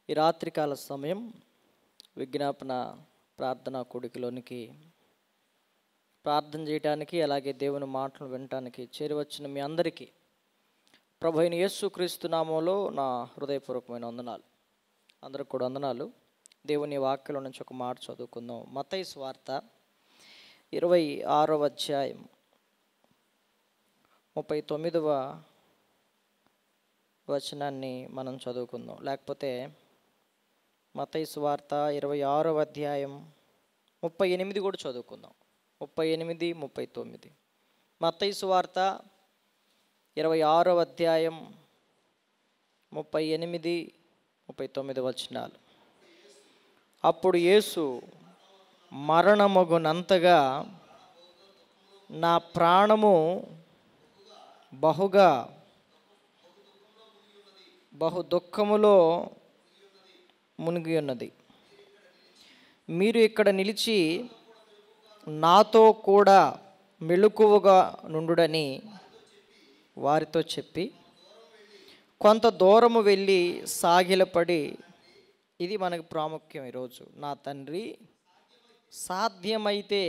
ఈ రాత్రికాల సమయం విజ్ఞాపన ప్రార్థనా కూడికలోనికి ప్రార్థన చేయడానికి, అలాగే దేవుని మాటలు వినటానికి చేరివచ్చిన మీ అందరికీ ప్రభు అయిన యేసుక్రీస్తు నామములో నా హృదయపూర్వకమైన వందనాలు. అందరికి కూడా వందనాలు. దేవుని వాక్యంలో నుంచి ఒక మాట చదువుకుందాం. మత్తయి సువార్త 26వ అధ్యాయం 39వ వచనాన్ని మనం చదువుకుందాం. లేకపోతే మత్తయి సువార్త 26వ అధ్యాయం 38 కూడా చదువుకుందాం. 38, 39. మత్తయి సువార్త 26వ అధ్యాయం 38, 39 వచనాలు. అప్పుడు యేసు మరణమగునంతగా నా ప్రాణము బహు దుఃఖములో మునిగి ఉన్నది. మీరు ఇక్కడ నిలిచి నాతో కూడా మెలకువగా నుండుడని వారితో చెప్పి కొంత దూరము వెళ్ళి సాగిలపడి, ఇది మనకు ప్రాముఖ్యం ఈరోజు, నా తండ్రి, సాధ్యమైతే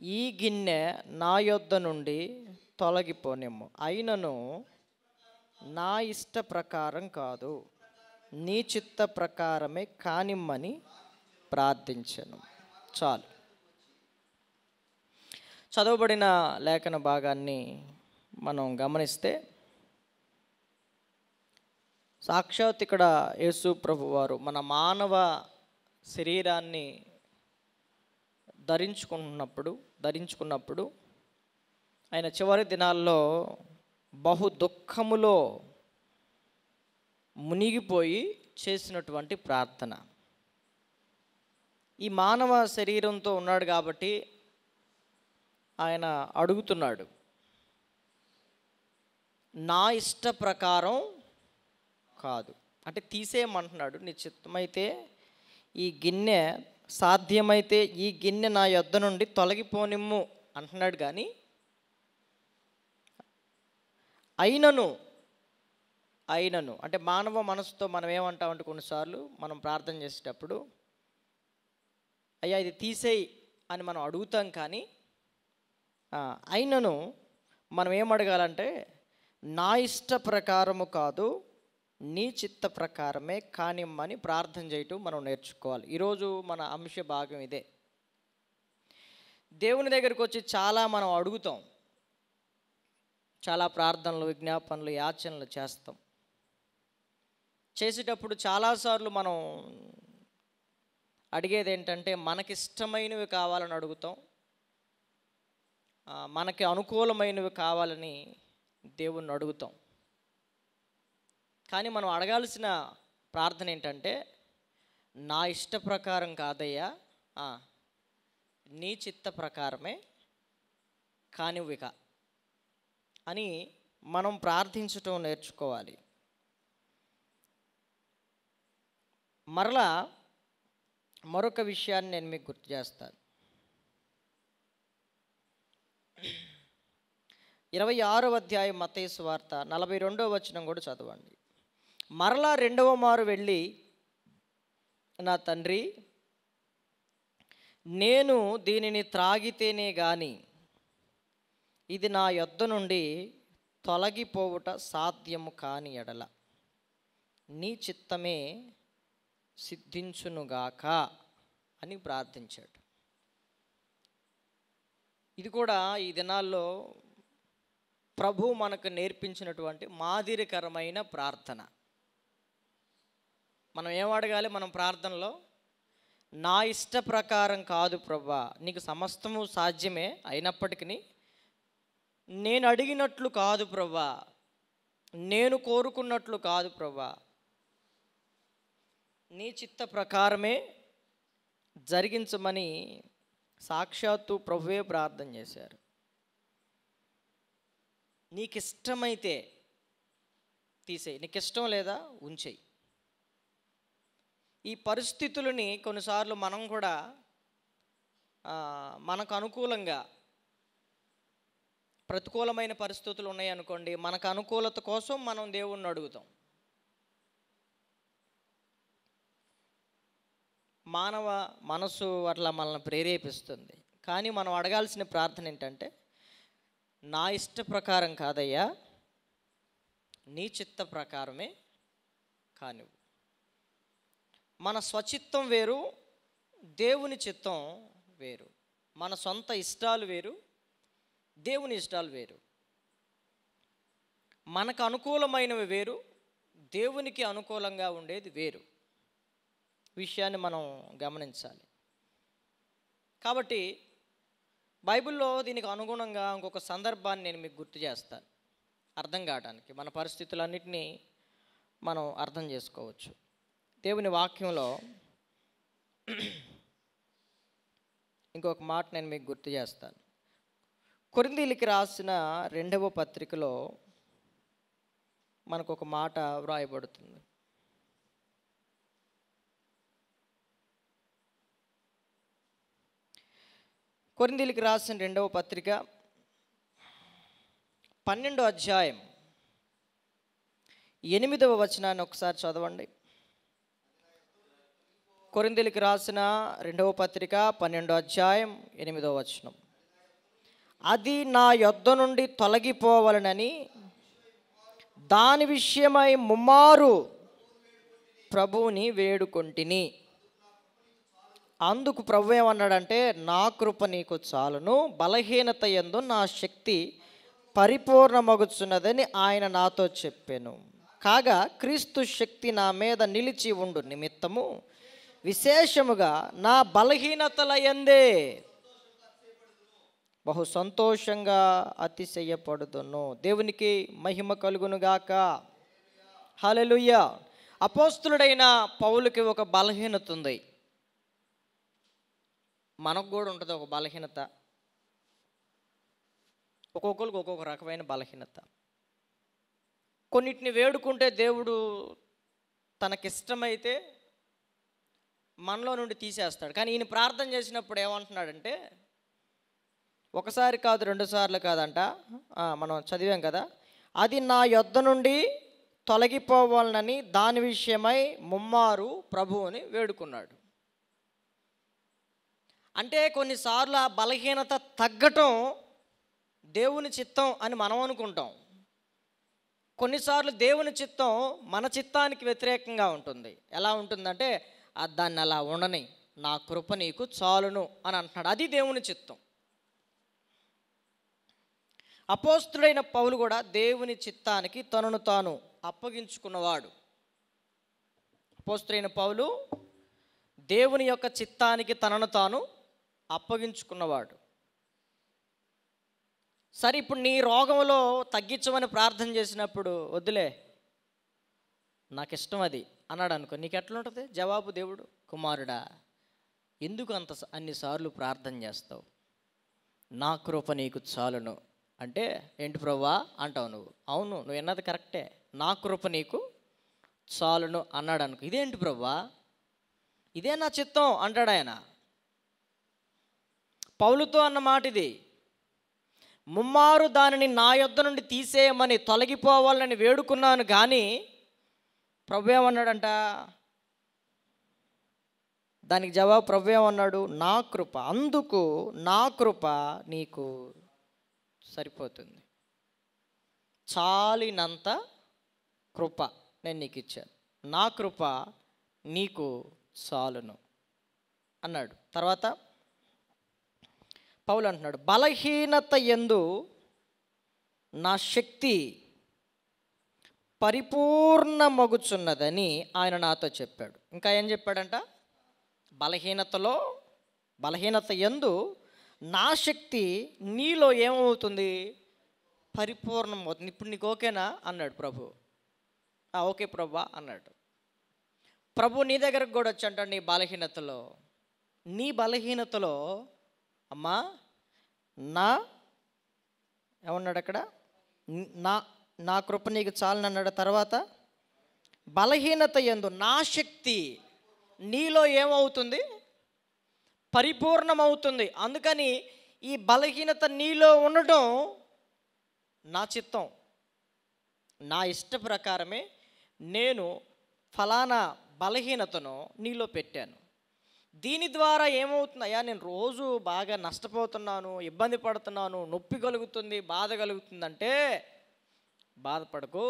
ఈ గిన్నె నా యొద్ద నుండి తొలగిపోనిమ్ము, అయినను నా ఇష్ట ప్రకారం కాదు, నీ చిత్త ప్రకారమే కానిమ్మని ప్రార్థించను. చాలు. చదవబడిన లేఖన భాగాన్ని మనం గమనిస్తే, సాక్షాత్ ఇక్కడ యేసు ప్రభు వారు మన మానవ శరీరాన్ని ధరించుకున్నప్పుడు ఆయన చివరి దినాల్లో బహు దుఃఖములో మునిగిపోయి చేసినటువంటి ప్రార్థన. ఈ మానవ శరీరంతో ఉన్నాడు కాబట్టి ఆయన అడుగుతున్నాడు, నా ఇష్ట ప్రకారం కాదు, అంటే తీసేయమంటున్నాడు. నీ చిత్తమైతే ఈ గిన్నె, సాధ్యమైతే ఈ గిన్నె నా యొద్ద నుండి తొలగిపోనిమ్ము అంటున్నాడు. కానీ అయినను అంటే మానవ మనసుతో మనం ఏమంటామంటే, కొన్నిసార్లు మనం ప్రార్థన చేసేటప్పుడు అయ్యా ఇది తీసేయి అని మనం అడుగుతాం. కానీ అయినను మనం ఏం అడగాలంటే, నా ఇష్ట ప్రకారము కాదు, నీ చిత్త ప్రకారమే కానిమ్మని ప్రార్థన చేయటం మనం నేర్చుకోవాలి. ఈరోజు మన అంశ భాగం ఇదే. దేవుని దగ్గరికి వచ్చి చాలా మనం అడుగుతాం, చాలా ప్రార్థనలు, విజ్ఞాపనలు, యాచనలు చేస్తాం. చేసేటప్పుడు చాలాసార్లు మనం అడిగేది ఏంటంటే, మనకిష్టమైనవి కావాలని అడుగుతాం, మనకి అనుకూలమైనవి కావాలని దేవుణ్ణి అడుగుతాం. కానీ మనం అడగాల్సిన ప్రార్థన ఏంటంటే, నా ఇష్ట ప్రకారం కాదయ్యా, నీ చిత్త ప్రకారమే కానివ్విక అని మనం ప్రార్థించటం నేర్చుకోవాలి. మరలా మరొక విషయాన్ని నేను మీకు గుర్తు చేస్తాను. 26వ అధ్యాయం మత్తయి సువార్త 42వ వచనం కూడా చదవండి. మరలా రెండవ మారు వెళ్ళి, నా తండ్రి, నేను దీనిని త్రాగితేనే గాని ఇది నా యొద్ద నుండి తొలగిపోవుట సాధ్యము కాని ఎడల నీ చిత్తమే సిద్ధించునుగాక అని ప్రార్థించాడు. ఇది కూడా ఈ దినాల్లో ప్రభు మనకు నేర్పించినటువంటి మాదిరికరమైన ప్రార్థన. మనం ఏం అడగాలి మనం ప్రార్థనలో? నా ఇష్ట ప్రకారం కాదు ప్రభువా, నీకు సమస్తము సాధ్యమే, అయినప్పటికీ నేను అడిగినట్లు కాదు ప్రభువా, నేను కోరుకున్నట్లు కాదు ప్రభువా, నీ చిత్త ప్రకారమే జరిగించమని సాక్షాత్తు ప్రభువే ప్రార్థన చేశారు. నీకు ఇష్టమైతే తీసేయి, నీకు ఇష్టం లేదా ఉంచేయి. ఈ పరిస్థితులని కొన్నిసార్లు మనం కూడా మనకు అనుకూలంగా, ప్రతికూలమైన పరిస్థితులు ఉన్నాయి అనుకోండి, మనకు అనుకూలత కోసం మనం దేవుణ్ణి అడుగుతాం. మానవ మనసు అట్లా మనల్ని ప్రేరేపిస్తుంది. కానీ మనం అడగాల్సిన ప్రార్థన ఏంటంటే, నా ఇష్ట ప్రకారం కాదయ్యా, నీ చిత్త ప్రకారమే కానివ్వు. మన స్వచిత్తం వేరు, దేవుని చిత్తం వేరు. మన సొంత ఇష్టాలు వేరు, దేవుని ఇష్టాలు వేరు. మనకు అనుకూలమైనవి వేరు, దేవునికి అనుకూలంగా ఉండేది వేరు. విషయాన్ని మనం గమనించాలి. కాబట్టి బైబిల్లో దీనికి అనుగుణంగా ఇంకొక సందర్భాన్ని నేను మీకు గుర్తు చేస్తాను, అర్థం కావడానికి. మన పరిస్థితులన్నిటినీ మనం అర్థం చేసుకోవచ్చు. దేవుని వాక్యంలో ఇంకొక మాట నేను మీకు గుర్తు చేస్తాను. కొరింథీయులకు రాసిన 2వ పత్రికలో మనకు ఒక మాట వ్రాయబడుతుంది. కొరింథీయులకు రాసిన 2వ పత్రిక 12వ అధ్యాయం 8వ వచనాన్ని ఒకసారి చదవండి. కొరింథీయులకు రాసిన 2వ పత్రిక 12వ అధ్యాయం 8వ వచనం. అది నా యొద్ద నుండి తొలగిపోవాలనని దాని విషయమై ముమ్మారు ప్రభువుని వేడుకొంటిని. అందుకు ప్రభు ఏమన్నాడంటే, నా కృప నీకు చాలును, బలహీనత యందు నా శక్తి పరిపూర్ణమగుచున్నదని ఆయన నాతో చెప్పాను. కాగా క్రీస్తు శక్తి నా మీద నిలిచి ఉండు నిమిత్తము విశేషముగా నా బలహీనతల యందే బహు సంతోషంగా అతిశయపడుదును. దేవునికి మహిమ కలుగునుగాక. హల్లెలూయా. అపోస్తులుడైన పౌలుకి ఒక బలహీనత ఉంది. మనకు కూడా ఉంటుంది ఒక బలహీనత. ఒక్కొక్కరికి ఒక్కొక్క రకమైన బలహీనత. కొన్నిటిని వేడుకుంటే దేవుడు తనకిష్టమైతే మనలో నుండి తీసేస్తాడు. కానీ ఈయన ప్రార్థన చేసినప్పుడు ఏమంటున్నాడంటే, ఒకసారి కాదు, 2 సార్లు కాదంట. మనం చదివాం కదా, అది నా యొద్ద నుండి తొలగిపోవాలని దాని విషయమై ముమ్మారు ప్రభువుని వేడుకున్నాడు. అంటే కొన్నిసార్లు ఆ బలహీనత తగ్గటం దేవుని చిత్తం అని మనం అనుకుంటాం. కొన్నిసార్లు దేవుని చిత్తం మన చిత్తానికి వ్యతిరేకంగా ఉంటుంది. ఎలా ఉంటుందంటే, దాన్ని అలా ఉండని, నా కృప నీకు చాలును అని అంటున్నాడు. అది దేవుని చిత్తం. అపోస్తుడైన పౌలు కూడా దేవుని చిత్తానికి తనను తాను అప్పగించుకున్నవాడు. అపోస్తుడైన పౌలు దేవుని యొక్క చిత్తానికి తనను తాను అప్పగించుకున్నవాడు. సరే, ఇప్పుడు నీ రోగంలో తగ్గించమని ప్రార్థన చేసినప్పుడు, వద్దులే నాకు ఇష్టం అది అన్నాడు అనుకో, నీకు ఎట్లా ఉంటుంది జవాబు? దేవుడు, కుమారుడా ఎందుకు అన్నిసార్లు ప్రార్థన చేస్తావు, నా కృప నీకు చాలును అంటే ఏంటి ప్రభువా అంటావు నువ్వు. అవును, నువ్వు విన్నది కరెక్టే, నా కృప నీకు చాలును అన్నాడు అనుకో. ఇదేంటి ప్రభువా, ఇదే నా చిత్తం అంటాడు ఆయన. పౌలుతో అన్న మాట ఇది. ముమ్మారు దానిని నా యొద్ద నుండి తీసేయమని, తొలగిపోవాలని వేడుకున్నాను. కానీ ప్రభు ఏమన్నాడంట? దానికి జవాబు ప్రభు ఏమన్నాడు? నా కృప, అందుకు నా కృప నీకు సరిపోతుంది, చాలినంత కృప నేను నీకు ఇచ్చాను, నా కృప నీకు చాలును అన్నాడు. తర్వాత పౌలు అంటున్నాడు, బలహీనత యందు నా శక్తి పరిపూర్ణమగుచున్నదని ఆయన నాతో చెప్పాడు. ఇంకా ఏం చెప్పాడంట? బలహీనత యందు నా శక్తి నీలో ఏమవుతుంది? పరిపూర్ణమవుతుంది. ఇప్పుడు నీకు ఓకేనా అన్నాడు ప్రభు. ఓకే ప్రభా అన్నాడు. ప్రభు నీ దగ్గరకు కూడా వచ్చి అంటాడు, నీ బలహీనతలో అమ్మా ఏమన్నాడు అక్కడ? నా కృప నీకు చాలని అన్నాడు. తర్వాత బలహీనత యందు నా శక్తి నీలో ఏమవుతుంది? పరిపూర్ణమవుతుంది. అందుకని ఈ బలహీనత నీలో ఉండటం నా చిత్తం, నా ఇష్ట ప్రకారమే నేను ఫలానా బలహీనతను నీలో పెట్టాను. దీని ద్వారా ఏమవుతుందయ్యా, నేను రోజు బాగా నష్టపోతున్నాను, ఇబ్బంది పడుతున్నాను, నొప్పి కలుగుతుంది, బాధ కలుగుతుందంటే బాధపడకు.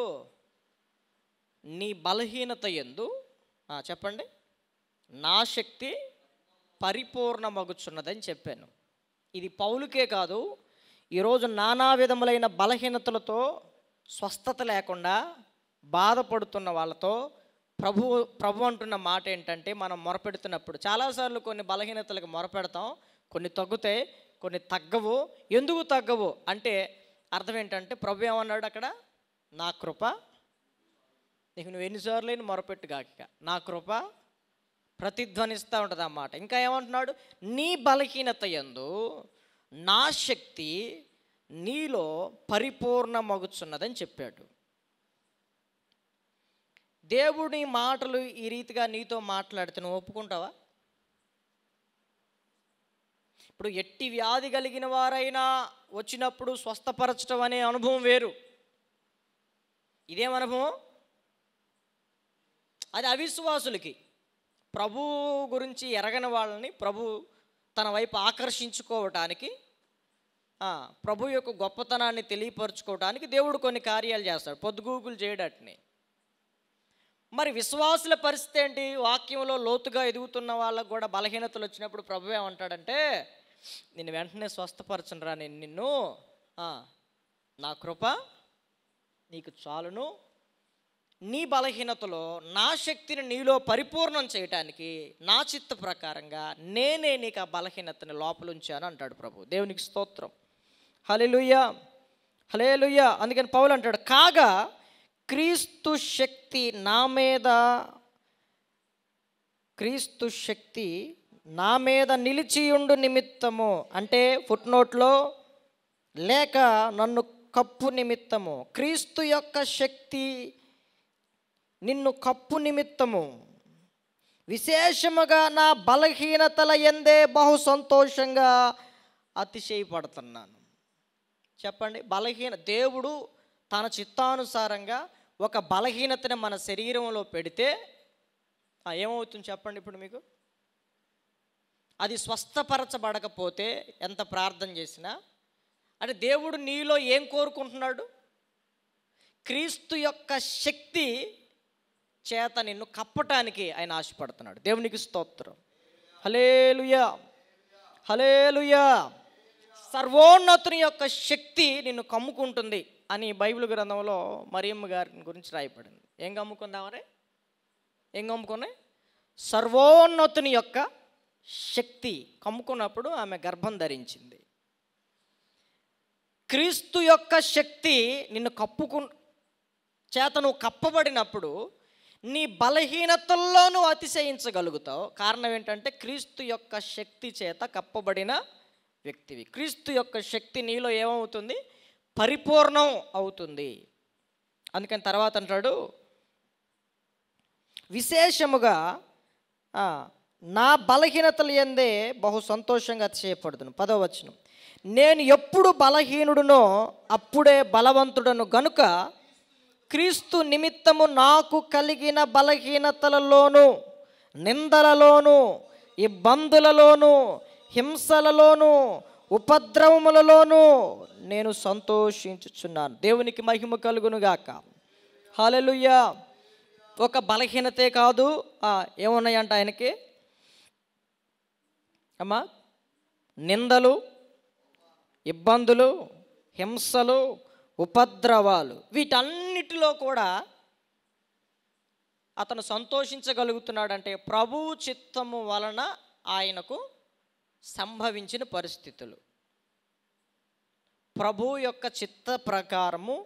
నీ బలహీనత యందు చెప్పండి, నా శక్తి పరిపూర్ణమగుచున్నదని చెప్పాను. ఇది పౌలుకే కాదు, ఈరోజు నానా విధములైన బలహీనతలతో స్వస్థత లేకుండా బాధపడుతున్న వాళ్ళతో ప్రభు అంటున్న మాట ఏంటంటే, మనం మొరపెడుతున్నప్పుడు చాలాసార్లు కొన్ని బలహీనతలకు మొరపెడతాం, కొన్ని తగ్గుతాయి, కొన్ని తగ్గవు. ఎందుకు తగ్గవు అంటే అర్థం ఏంటంటే, ప్రభు ఏమన్నాడు అక్కడ, నా కృప నీకు నువ్వు ఎన్నిసార్లు మొరపెట్టుగాక నా కృప ప్రతిధ్వనిస్తూ ఉంటుంది అన్నమాట. ఇంకా ఏమంటున్నాడు, నీ బలహీనత యందు నా శక్తి నీలో పరిపూర్ణమగుచున్నదని చెప్పాడు. దేవుడి మాటలు ఈ రీతిగా నీతో మాట్లాడితే నువ్వు ఒప్పుకుంటావా? ఇప్పుడు ఎట్టి వ్యాధి కలిగిన వారైనా వచ్చినప్పుడు స్వస్థపరచడం అనే అనుభవం వేరు. ఇదేం అనుభవం? అది అవిశ్వాసులకి. ప్రభు గురించి ఎరగని వాళ్ళని ప్రభు తన వైపు ఆకర్షించుకోవటానికి, ప్రభు యొక్క గొప్పతనాన్ని తెలియపరచుకోవడానికి దేవుడు కొన్ని కార్యాలు చేస్తాడు, పొద్దుగూకులు చేయడట్ని. మరి విశ్వాసుల పరిస్థితి ఏంటి? వాక్యంలో లోతుగా ఎదుగుతున్న వాళ్ళకు కూడా బలహీనతలు వచ్చినప్పుడు ప్రభు ఏమంటాడంటే, నిన్ను వెంటనే స్వస్థపరచనురా, నేను నిన్ను నా కృప నీకు చాలును, నీ బలహీనతలో నా శక్తిని నీలో పరిపూర్ణం చేయటానికి నా చిత్త ప్రకారంగా నేనే నీకు ఆ బలహీనతని లోపలుంచాను అంటాడు ప్రభు. దేవునికి స్తోత్రం. హల్లెలూయా, హల్లెలూయా. అందుకని పౌలు అంటాడు, కాగా క్రీస్తు శక్తి నా మీద నిలిచియుండు నిమిత్తము, అంటే ఫుట్నోట్లో లేక నన్ను కప్పు నిమిత్తము, క్రీస్తు యొక్క శక్తి నిన్ను కప్పు నిమిత్తము విశేషముగా నా బలహీనతల యందే బహు సంతోషంగా అతిశయపడుతున్నాను. చెప్పండి, దేవుడు తన చిత్తానుసారంగా ఒక బలహీనతని మన శరీరంలో పెడితే ఏమవుతుంది చెప్పండి? ఇప్పుడు మీకు అది స్వస్థపరచబడకపోతే ఎంత ప్రార్థన చేసినా, అంటే దేవుడు నీలో ఏం కోరుకుంటున్నాడు? క్రీస్తు యొక్క శక్తి చేత నిన్ను కప్పటానికి ఆయన ఆశపడుతున్నాడు. దేవునికి స్తోత్రం. హల్లెలూయా, హల్లెలూయా. సర్వోన్నతుని యొక్క శక్తి నిన్ను కమ్ముకుంటుంది అని బైబిల్ గ్రంథంలో మరియమ్మ గారి గురించి రాయబడింది. ఏం కమ్ముకుందామరే? ఏం కమ్ముకున్నాయి? సర్వోన్నతుని యొక్క శక్తి కమ్ముకున్నప్పుడు ఆమె గర్భం ధరించింది. క్రీస్తు యొక్క శక్తి నిన్ను చేత నువ్వు కప్పబడినప్పుడు నీ బలహీనతల్లో నువ్వు అతిశయించగలుగుతావు. కారణం ఏంటంటే క్రీస్తు యొక్క శక్తి చేత కప్పబడిన వ్యక్తివి. క్రీస్తు యొక్క శక్తి నీలో ఏమవుతుంది? పరిపూర్ణం అవుతుంది. అందుకని తర్వాత అంటాడు, విశేషముగా నా బలహీనతలు యందే బహు సంతోషంగా అతిశయపడుతున్నాను. 10వ వచనం, నేను ఎప్పుడు బలహీనుడునో అప్పుడే బలవంతుడను గనుక క్రీస్తు నిమిత్తము నాకు కలిగిన బలహీనతలలోను, నిందలలోను, ఇబ్బందులలోను, హింసలలోను, ఉపద్రవములలోను నేను సంతోషించుచున్నాను. దేవునికి మహిమ కలుగునుగాక. హల్లెలూయా. ఒక బలహీనతే కాదు, ఏమున్నాయంట ఆయనకి? అమ్మా, నిందలు, ఇబ్బందులు, హింసలు, ఉపద్రవాలు, వీటన్నిటిలో కూడా అతను సంతోషించగలుగుతున్నాడంటే ప్రభువు చిత్తము వలన ఆయనకు సంభవించిన పరిస్థితులు. ప్రభువు యొక్క చిత్త ప్రకారము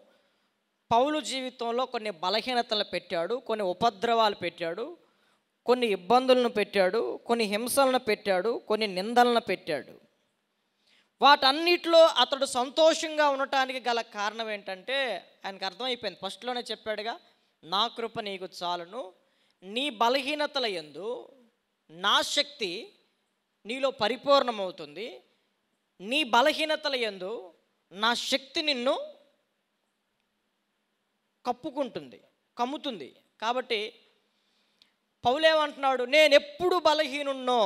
పౌలు జీవితంలో కొన్ని బలహీనతలు పెట్టాడు, కొన్ని ఉపద్రవాలు పెట్టాడు, కొన్ని ఇబ్బందులను పెట్టాడు, కొన్ని హింసలను పెట్టాడు, కొన్ని నిందలను పెట్టాడు. వాటన్నిటిలో అతడు సంతోషంగా ఉండటానికి గల కారణం ఏంటంటే ఆయనకు అర్థమైపోయింది. ఫస్ట్లోనే చెప్పాడుగా, నా కృప నీకు చాలును, నీ బలహీనతల యందు నా శక్తి నీలో పరిపూర్ణమవుతుంది, నీ బలహీనతల యందు నా శక్తి నిన్ను కప్పుకుంటుంది, కమ్ముతుంది. కాబట్టి పౌలేమంటున్నాడు, నేను ఎప్పుడు బలహీనున్నో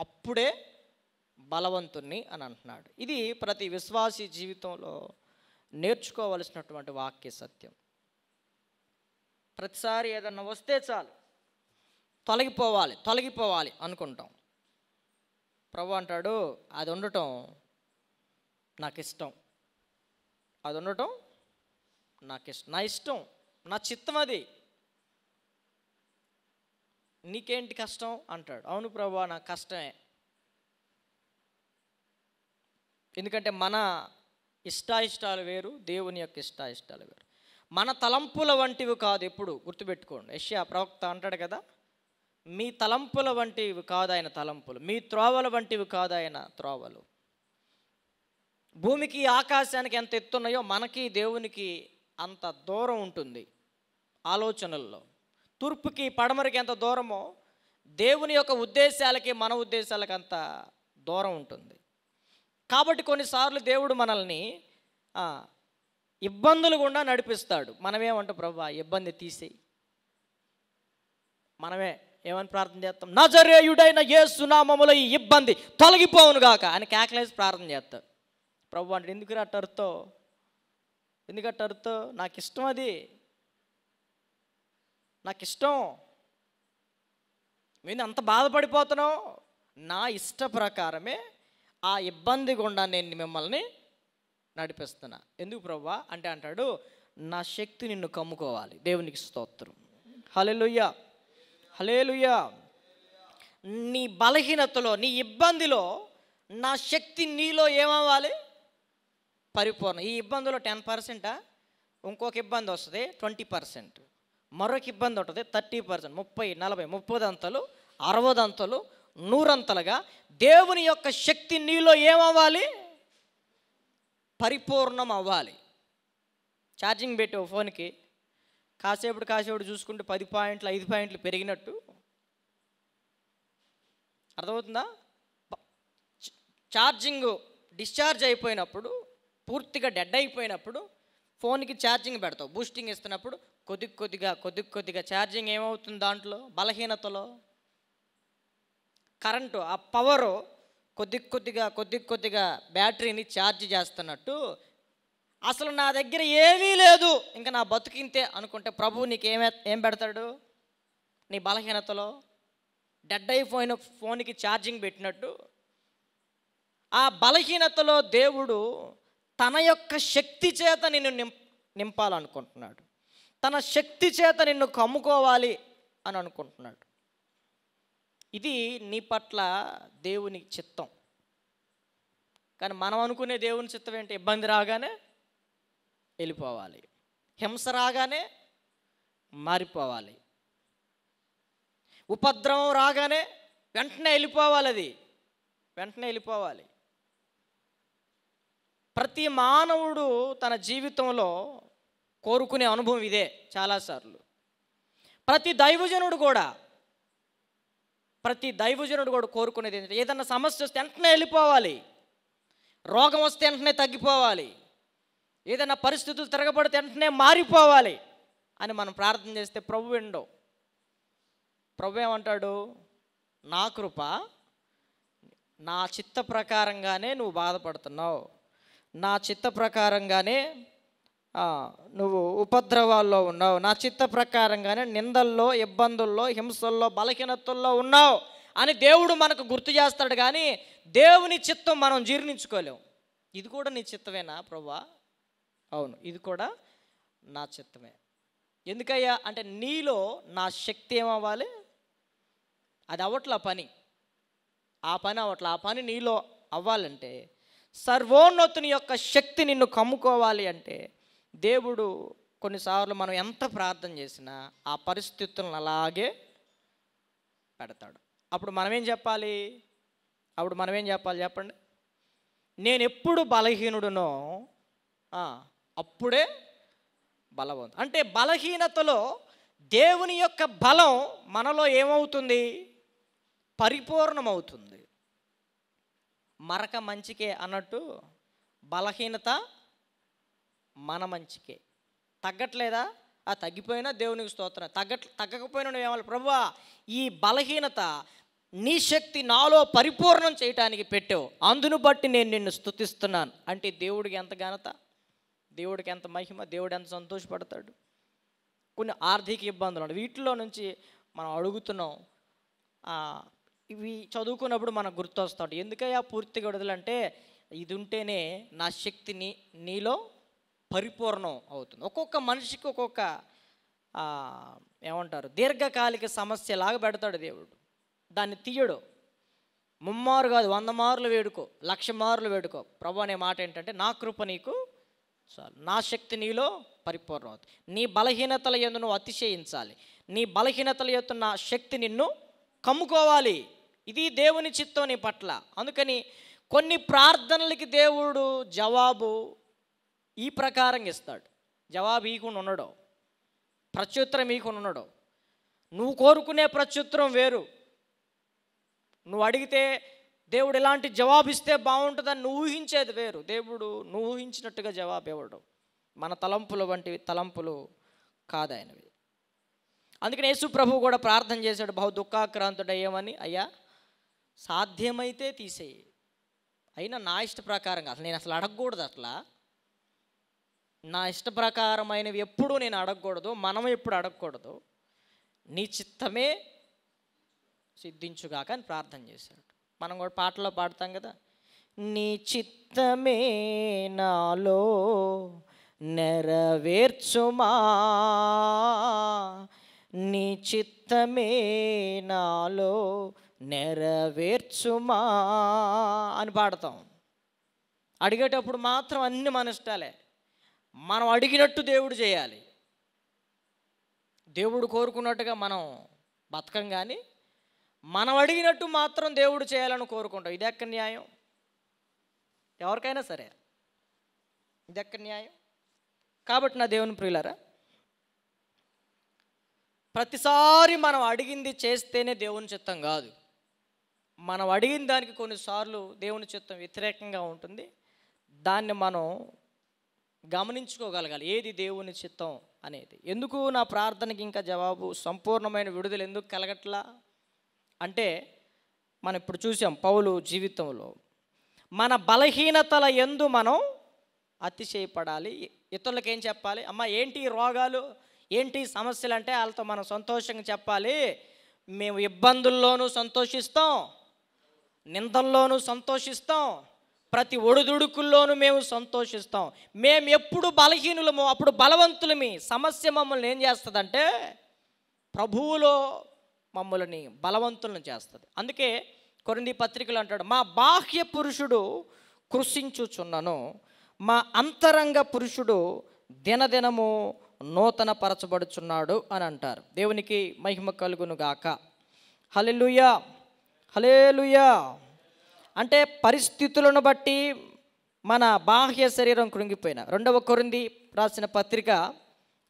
అప్పుడే బలవంతుణ్ణి అని అంటున్నాడు. ఇది ప్రతి విశ్వాసీ జీవితంలో నేర్చుకోవలసినటువంటి వాక్య సత్యం. ప్రతిసారి ఏదన్నా వస్తే చాలు తొలగిపోవాలి అనుకుంటాం. ప్రభు అంటాడు, అది ఉండటం నాకు ఇష్టం, అది ఉండటం నాకు ఇష్టం, నా ఇష్టం, నా చిత్తం అది. నీకేంటి కష్టం అంటాడు. అవును ప్రభు, నాకు కష్టమే. ఎందుకంటే మన ఇష్టాయిష్టాలు వేరు, దేవుని యొక్క ఇష్టాయిష్టాలు వేరు. మన తలంపుల వంటివి కాదు. ఎప్పుడు గుర్తుపెట్టుకోండి, యెషయా ప్రవక్త అంటాడు కదా, మీ తలంపుల వంటివి కాదు ఆయన తలంపులు, మీ త్రోవల వంటివి కాదు ఆయన త్రోవలు. భూమికి ఆకాశానికి ఎంత ఎత్తున్నాయో మనకి దేవునికి అంత దూరం ఉంటుంది ఆలోచనల్లో. తూర్పుకి పడమరకి ఎంత దూరమో దేవుని యొక్క ఉద్దేశాలకి మన ఉద్దేశాలకి అంత దూరం ఉంటుంది. కాబట్టి కొన్నిసార్లు దేవుడు మనల్ని ఇబ్బందులు గుండా నడిపిస్తాడు. మనమేమంటాం, ప్రభువా ఇబ్బంది తీసేయి. మనమే ఏమని ప్రార్థన చేస్తాం, నజరేయుడైన యేసు నామములో ఈ ఇబ్బంది తొలగిపోవును గాక అని కేకలేసి ప్రార్థన చేస్తాం. ప్రభు అంటే ఎందుకు అట్టరుతో నాకు ఇష్టం, అది నాకు ఇష్టం. మీరు అంత బాధపడిపోతున్నావు, నా ఇష్ట ప్రకారమే ఆ ఇబ్బంది గుండా నేను మిమ్మల్ని నడిపిస్తున్నా. ఎందుకు ప్రభువా అంటే అంటాడు, నా శక్తి నిన్ను కమ్ముకోవాలి. దేవునికి స్తోత్రం. హల్లెలూయా, హల్లెలూయా. నీ బలహీనతలో, నీ ఇబ్బందిలో నా శక్తి నీలో ఏమవ్వాలి, పరిపూర్ణ. ఈ ఇబ్బందిలో 10%, ఇంకొక ఇబ్బంది వస్తుంది 20%, మరొక ఇబ్బంది ఉంటుంది 30%, 30, 40, 30 అంతలు, 60 అంతలు, 100 అంతలుగా దేవుని యొక్క శక్తి నీలో ఏమవ్వాలి, పరిపూర్ణం అవ్వాలి. ఛార్జింగ్ పెట్టి ఓ ఫోన్కి కాసేపుడు చూసుకుంటే 10 పాయింట్లు 5 పాయింట్లు పెరిగినట్టు అర్థమవుతుందా? ఛార్జింగ్ డిశ్చార్జ్ అయిపోయినప్పుడు, పూర్తిగా డెడ్ అయిపోయినప్పుడు ఫోన్కి ఛార్జింగ్ పెడతావు, బూస్టింగ్ ఇస్తున్నప్పుడు కొద్ది కొద్దిగా ఛార్జింగ్ ఏమవుతుంది, దాంట్లో బలహీనతలో కరెంటు, ఆ పవరు కొద్ది కొద్దిగా బ్యాటరీని ఛార్జ్ చేస్తున్నట్టు అసలు నా దగ్గర ఏమీ లేదు, ఇంకా నా బతుకింతే అనుకుంటే ప్రభు నీకు ఏం పెడతాడు, నీ బలహీనతలో డెడ్ అయిపోయిన ఫోన్కి ఛార్జింగ్ పెట్టినట్టు ఆ బలహీనతలో దేవుడు తన యొక్క శక్తి చేత నిన్ను నింపాలనుకుంటున్నాడు. తన శక్తి చేత నిన్ను కమ్ముకోవాలి అని అనుకుంటున్నాడు. ఇది నీ పట్ల దేవుని చిత్తం. కానీ మనం అనుకునే దేవుని చిత్తం ఏంటి, ఇబ్బంది రాగానే వెళ్ళిపోవాలి, హింస రాగానే మారిపోవాలి, ఉపద్రవం రాగానే వెంటనే వెళ్ళిపోవాలి, అది వెంటనే వెళ్ళిపోవాలి. ప్రతి మానవుడు తన జీవితంలో కోరుకునే అనుభవం ఇదే చాలాసార్లు. ప్రతి దైవజనుడు కూడా కోరుకునేది ఏంటంటే, ఏదన్నా సమస్య వస్తే వెంటనే వెళ్ళిపోవాలి, రోగం వస్తే వెంటనే తగ్గిపోవాలి, ఏదైనా పరిస్థితులు తిరగబడితే వెంటనే మారిపోవాలి అని మనం ప్రార్థన చేస్తే ప్రభు వినడు. ప్రభు ఏమంటాడు, నా కృప, నా చిత్త ప్రకారంగానే నువ్వు బాధపడుతున్నావు, నా చిత్త ప్రకారంగానే నువ్వు ఉపద్రవాల్లో ఉన్నావు, నా చిత్త ప్రకారంగానే నిందల్లో, ఇబ్బందుల్లో, హింసల్లో, బలహీనతల్లో ఉన్నావు అని దేవుడు మనకు గుర్తు చేస్తాడు. కానీ దేవుని చిత్తం మనం జీర్ణించుకోలేం. ఇది కూడా నీ చిత్తమేనా ప్రభువా? అవును, ఇది కూడా నా చిత్తమే. ఎందుకయ్యా అంటే నీలో నా శక్తి ఏమవ్వాలి, అది అవ్వట్ల పని, ఆ పని నీలో అవ్వాలంటే, సర్వోన్నతుని యొక్క శక్తి నిన్ను కమ్ముకోవాలి అంటే దేవుడు కొన్నిసార్లు మనం ఎంత ప్రార్థన చేసినా ఆ పరిస్థితులను అలాగే పెడతాడు. అప్పుడు మనం ఏం చెప్పాలి చెప్పండి, నేను ఎప్పుడు బలహీనుడునో అప్పుడే బలవంతుడు. అంటే బలహీనతలో దేవుని యొక్క బలం మనలో ఏమవుతుంది, పరిపూర్ణమవుతుంది. మరక మంచికే అన్నట్టు బలహీనత మన మంచికే. తగ్గట్లేదా? ఆ తగ్గిపోయినా దేవునికి స్తోత్రం, తగ్గకపోయినా నువ్వేమాలి, ప్రభువా ఈ బలహీనత నీ శక్తి నాలో పరిపూర్ణం చేయటానికి పెట్టావు, అందును బట్టి నేను నిన్ను స్తుతిస్తున్నాను అంటే దేవుడికి ఎంత ఘనత, దేవుడికి ఎంత మహిమ, దేవుడు ఎంత సంతోషపడతాడు. కొన్ని ఆర్థిక ఇబ్బందులు ఉన్నాయి, వీటిలో నుంచి మనం అడుగుతున్నాం. ఇవి చదువుకున్నప్పుడు మనకు గుర్తొస్తాడు, ఎందుకయ్యా పూర్తిగా విడుదలంటే ఇది ఉంటేనే నా శక్తిని నీలో పరిపూర్ణం అవుతుంది. ఒక్కొక్క మనిషికి ఒక్కొక్క ఏమంటారు దీర్ఘకాలిక సమస్యలాగా పెడతాడు దేవుడు, దాన్ని తీయడు. ముమ్మారు కాదు 100 మార్లు వేడుకో, 1,00,000 మార్లు వేడుకో, ప్రభు అనే మాట ఏంటంటే నా కృప నీకు చాలు, నా శక్తి నీలో పరిపూర్ణం అవుతుంది. నీ బలహీనతల యందు నువ్వు అతిశయించాలి, నీ బలహీనతల యందు నా శక్తి నిన్ను కమ్ముకోవాలి. ఇది దేవుని చిత్తం నీ పట్ల. అందుకని కొన్ని ప్రార్థనలకి దేవుడు జవాబు ఈ ప్రకారంగా ఇస్తాడు. జవాబు ఈకుండా ఉండడు, ప్రత్యుత్తరం ఈకుండా ఉండడు. నువ్వు కోరుకునే ప్రత్యుత్తరం వేరు, నువ్వు అడిగితే దేవుడు ఎలాంటి జవాబు ఇస్తే బాగుంటుందని నువ్వు ఊహించేది వేరు. దేవుడు నువ్వు ఊహించినట్టుగా జవాబు ఇవ్వడు, మన తలంపులు వంటివి తలంపులు కాదు ఆయనవి. అందుకని యేసు ప్రభు కూడా ప్రార్థన చేశాడు, బహు దుఃఖాక్రాంతుడయ్యామని, అయ్యా సాధ్యమైతే తీసేయి, అయినా నా ఇష్ట ప్రకారంగా, అసలు నేను అసలు అడగకూడదు, అట్లా నా ఇష్ట ప్రకారమైనవి ఎప్పుడూ నేను అడగకూడదు, మనం ఎప్పుడు అడగకూడదు, నీ చిత్తమే సిద్ధించుగాక అని ప్రార్థన చేశాడు. మనం కూడా పాటలో పాడతాం కదా, నీ చిత్తమే నాలో నెరవేర్చుమా, నీ చిత్తమే నాలో నెరవేర్చుమా అని పాడతాం. అడిగేటప్పుడు మాత్రం అన్ని మన ఇష్టాలే, మనం అడిగినట్టు దేవుడు చేయాలి. దేవుడు కోరుకున్నట్టుగా మనం బతకం, కానీ మనం అడిగినట్టు మాత్రం దేవుడు చేయాలని కోరుకుంటాం. ఇది ఎక్కడ న్యాయం? ఎవరికైనా సరే ఇది ఎక్కడ న్యాయం? కాబట్టి నా దేవుని ప్రియులారా, ప్రతిసారి మనం అడిగింది చేస్తేనే దేవుని చిత్తం కాదు. మనం అడిగిన దానికి కొన్నిసార్లు దేవుని చిత్తం వ్యతిరేకంగా ఉంటుంది. దాన్ని మనం గమనించుకోగలగాలి, ఏది దేవుని చిత్తం అనేది. ఎందుకు నా ప్రార్థనకి ఇంకా జవాబు, సంపూర్ణమైన విడుదల ఎందుకు కలగట్లా అంటే, మనం ఇప్పుడు చూసాం పౌలు జీవితంలో మన బలహీనతల యందు మనం అతిశయపడాలి. ఇతరులకు ఏం చెప్పాలి? అమ్మ ఏంటి రోగాలు, ఏంటి సమస్యలు అంటే వాళ్ళతో మనం సంతోషంగా చెప్పాలి, మేము ఇబ్బందుల్లోనూ సంతోషిస్తాం, నిందల్లోనూ సంతోషిస్తాం, ప్రతి ఒడిదుడుకుల్లోనూ మేము సంతోషిస్తాం. మేము ఎప్పుడు బలహీనులమో అప్పుడు బలవంతులమి. సమస్య మమ్మల్ని ఏం చేస్తుందంటే ప్రభువులో మమ్మల్ని బలవంతులను చేస్తుంది. అందుకే కొరింథీ పత్రికలు అంటాడు, మా బాహ్య పురుషుడు కృషించుచున్నను, మా అంతరంగ పురుషుడు దినదినము నూతన పరచబడుచున్నాడు అని అంటారు. దేవునికి మహిమ కలుగును గాక. హల్లెలూయా, హల్లెలూయా. అంటే పరిస్థితులను బట్టి మన బాహ్య శరీరం కృంగిపోయిన. 2వ కొరింథీ రాసిన పత్రిక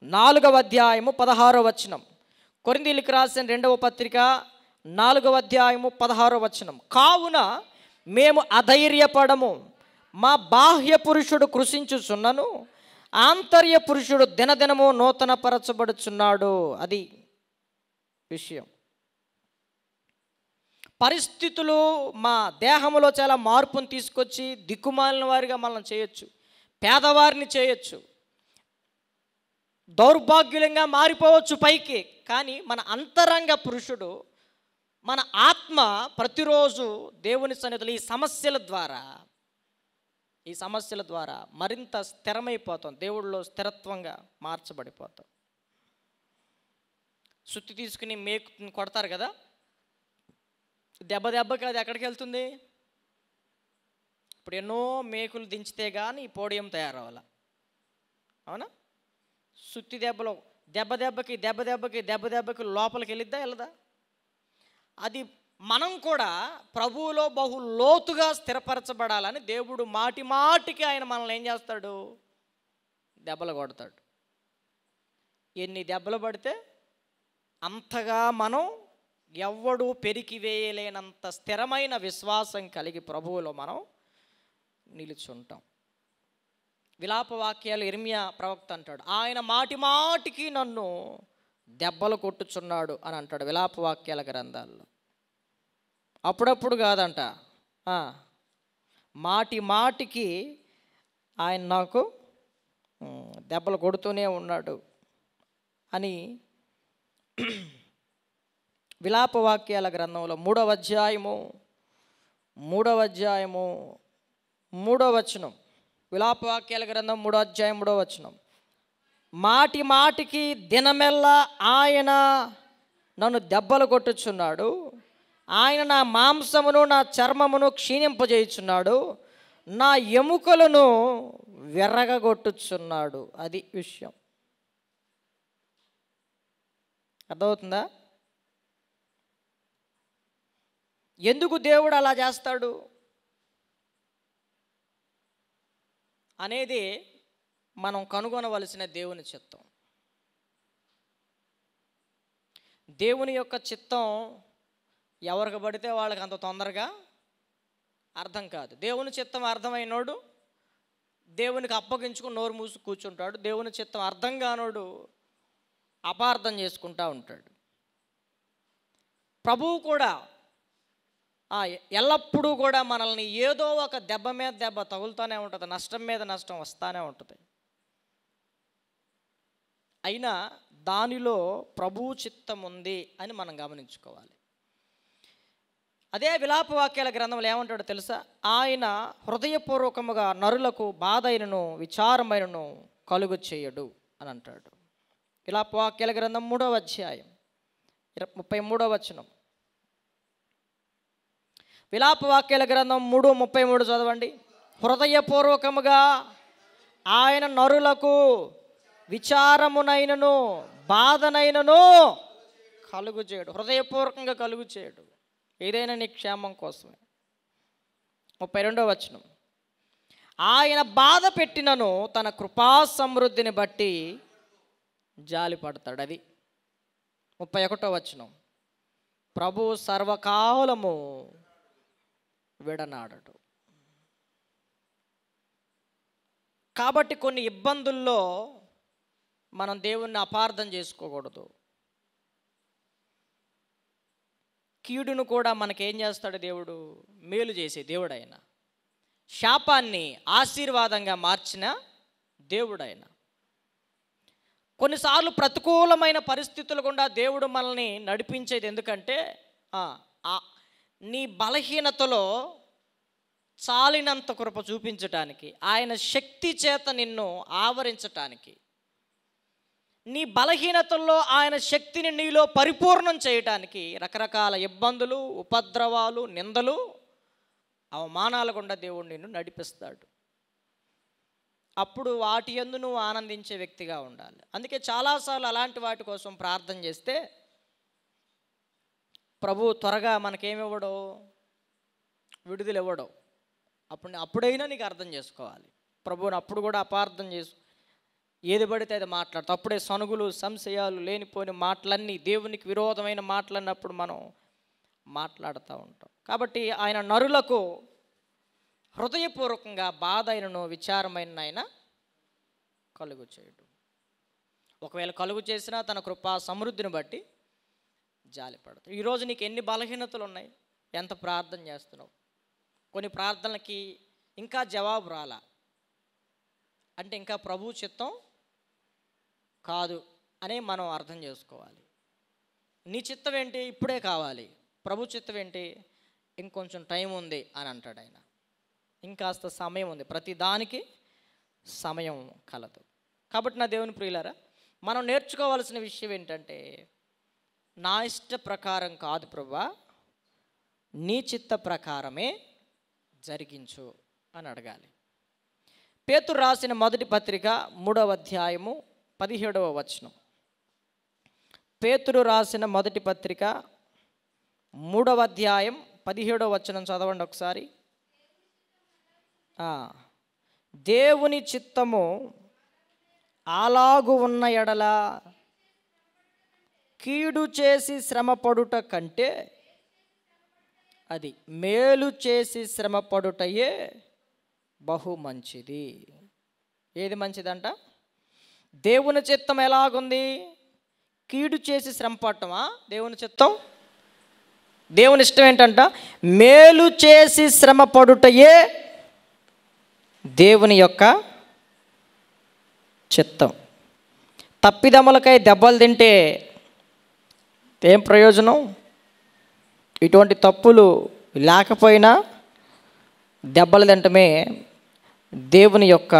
4వ అధ్యాయము 16వ వచనం. కొరింథీలకు రాసిన 2వ పత్రిక 4వ అధ్యాయము 16వ వచనం. కావున మేము అధైర్యపడము, మా బాహ్య పురుషుడు కృషించుచున్నను, ఆంతర్య పురుషుడు దినదినము నూతన పరచబడుచున్నాడు. అది విషయం. పరిస్థితులు మా దేహంలో చాలా మార్పును తీసుకొచ్చి దిక్కుమాలిన వారిగా మనల్ని చేయొచ్చు, పేదవారిని చేయొచ్చు, దౌర్భాగ్యులంగా మారిపోవచ్చు పైకి. కానీ మన అంతరంగ పురుషుడు, మన ఆత్మ ప్రతిరోజు దేవుని సన్నిధిలో ఈ సమస్యల ద్వారా మరింత స్థిరమైపోతాం, దేవుడిలో స్థిరత్వంగా మార్చబడిపోతాం. సుత్తి తీసుకుని మేకు కొడతారు కదా, దెబ్బకి అది ఎక్కడికి వెళ్తుంది? ఇప్పుడు ఎన్నో మేకులు దించితే కానీ ఈ పోడియం తయారవ్వాలి, అవునా? సుత్తి దెబ్బకి లోపలికి వెళ్ళిద్దా వెళ్ళదా? అది మనం కూడా ప్రభువులో బహు లోతుగా స్థిరపరచబడాలని దేవుడు మాటికి ఆయన మనల్ని ఏం చేస్తాడు? దెబ్బలు కొడతాడు. ఎన్ని దెబ్బలు పడితే అంతగా మనం ఎవ్వడూ పెరికివేయలేనంత స్థిరమైన విశ్వాసం కలిగి ప్రభువులో మనం నిలుచుంటాం. విలాప వాక్యాలు ఇర్మియా ప్రవక్త అంటాడు, ఆయన మాటి మాటికి నన్ను దెబ్బలు కొట్టుచున్నాడు అని అంటాడు విలాప వాక్యాల గ్రంథాల్లో. అప్పుడప్పుడు కాదంట, మాటి మాటికి ఆయన నాకు దెబ్బలు కొడుతూనే ఉన్నాడు అని విలాప వాక్యాల గ్రంథంలో 3వ అధ్యాయము 3వ వచనం. విలాప వాక్యాల గ్రంథం 3వ అధ్యాయం 3వ వచనం. మాటి మాటికి దినమెల్లా ఆయన నన్ను దెబ్బలు కొట్టుచున్నాడు, ఆయన నా మాంసమును నా చర్మమును క్షీణింపజేయుచున్నాడు, నా ఎముకలను విర్రగొట్టుచున్నాడు. అది విషయం. అర్థమవుతుందా? ఎందుకు దేవుడు అలా చేస్తాడు అనేది మనం కనుగొనవలసిన దేవుని చిత్తం. దేవుని యొక్క చిత్తం ఎవరికి పడితే వాళ్ళకి అంత తొందరగా అర్థం కాదు. దేవుని చిత్తం అర్థమైనోడు దేవునికి అప్పగించుకుని నోరు మూసి కూర్చుంటాడు. దేవుని చిత్తం అర్థం కానోడు అపార్థం చేసుకుంటూ ఉంటాడు. ప్రభువు కూడా ఎల్లప్పుడూ కూడా మనల్ని ఏదో ఒక దెబ్బ మీద దెబ్బ తగులుతూనే ఉంటుంది, నష్టం మీద నష్టం వస్తూనే ఉంటుంది. అయినా దానిలో ప్రభువు చిత్తం ఉంది అని మనం గమనించుకోవాలి. అదే విలాప వాక్యాల గ్రంథంలో ఏమంటాడో తెలుసా? ఆయన హృదయపూర్వకముగా నరులకు బాధ అయినను విచారమైనను కలుగు చేయడు అని అంటాడు. విలాప వాక్యాల గ్రంథం 3వ అధ్యాయం 33వ వచనం. విలాప వాక్యాల గ్రంథం 3:33 చదవండి. హృదయపూర్వకముగా ఆయన నరులకు విచారమునైనను బాధనైనను కలుగు చేయడు. హృదయపూర్వకంగా కలుగు చేయడు. ఏదైనా నీ క్షేమం కోసమే. 32వ వచనం. ఆయన బాధ పెట్టినను తన కృపా సమృద్ధిని బట్టి జాలి పడతాడు. అది 31వ వచనం. ప్రభు సర్వకాలము విడనాడడు. కాబట్టి కొన్ని ఇబ్బందుల్లో మనం దేవుణ్ణి అపార్థం చేసుకోకూడదు. కీడును కూడా మనకేం చేస్తాడు దేవుడు? మేలు చేసే దేవుడైన, శాపాన్ని ఆశీర్వాదంగా మార్చిన దేవుడైన. కొన్నిసార్లు ప్రతికూలమైన పరిస్థితులు గుండా దేవుడు మనల్ని నడిపించేది ఎందుకంటే నీ బలహీనతలో చాలినంత కృప చూపించటానికి, ఆయన శక్తి చేత నిన్ను ఆవరించటానికి, నీ బలహీనతల్లో ఆయన శక్తిని నీలో పరిపూర్ణం చేయటానికి రకరకాల ఇబ్బందులు, ఉపద్రవాలు, నిందలు, అవమానాల గుండా దేవుడు నిన్ను నడిపిస్తాడు. అప్పుడు వాటి యందు నువ్వు ఆనందించే వ్యక్తిగా ఉండాలి. అందుకే చాలాసార్లు అలాంటి వాటి కోసం ప్రార్థన చేస్తే ప్రభు త్వరగా మనకేమివ్వడో, విడుదల ఇవ్వడో. అప్పుడైనా నీకు అర్థం చేసుకోవాలి. ప్రభువుని అప్పుడు కూడా అపార్థం చేసు, ఏది పడితే అది మాట్లాడుతూ, అప్పుడే సనుగులు, సంశయాలు, లేనిపోయిన మాటలన్నీ, దేవునికి విరోధమైన మాటలన్నప్పుడు మనం మాట్లాడుతూ ఉంటాం. కాబట్టి ఆయన నరులకు హృదయపూర్వకంగా బాధ అయినను విచారమైన ఆయన కలుగు చేయడు. ఒకవేళ కలుగు చేసినా తన కృపా సమృద్ధిని బట్టి జాలిపడతాడు. ఈరోజు నీకు ఎన్ని బలహీనతలు ఉన్నాయి, ఎంత ప్రార్థన చేస్తున్నావు? కొన్ని ప్రార్థనలకి ఇంకా జవాబు రాలా అంటే ఇంకా ప్రభు చిత్తం కాదు అనే మనం అర్థం చేసుకోవాలి. నీ చిత్తం ఏంటి? ఇప్పుడే కావాలి. ప్రభు చిత్తం ఏంటి? ఇంకొంచెం టైం ఉంది అని అంటాడు ఆయన. ఇంకాస్త సమయం ఉంది, ప్రతి దానికి సమయం కలదు. కాబట్టి నా దేవుని ప్రియులారా, మనం నేర్చుకోవాల్సిన విషయం ఏంటంటే, నా ఇష్ట ప్రకారం కాదు ప్రభువా, నీ చిత్త ప్రకారమే జరిగించు అని అడగాలి. పేతురు రాసిన మొదటి పత్రిక 3వ అధ్యాయము 17వ వచనం. పేతురు రాసిన మొదటి పత్రిక 3వ అధ్యాయం 17వ వచనం చదవండి ఒకసారి. దేవుని చిత్తము అలాగు ఉన్న ఎడల కీడు చేసి శ్రమపడుట కంటే అది మేలు చేసి శ్రమపడుటయే బహు మంచిది. ఏది మంచిదంట? దేవుని చిత్తం ఎలాగుంది? కీడు చేసి శ్రమ పడటమా దేవుని చిత్తం? దేవుని ఇష్టం ఏంటంట? మేలు చేసి శ్రమ పడుటయే దేవుని యొక్క చిత్తం. తప్పిదములకై దెబ్బలు తింటే ఏం ప్రయోజనం? ఇటువంటి తప్పులు లేకపోయినా దెబ్బలు తింటమే దేవుని యొక్క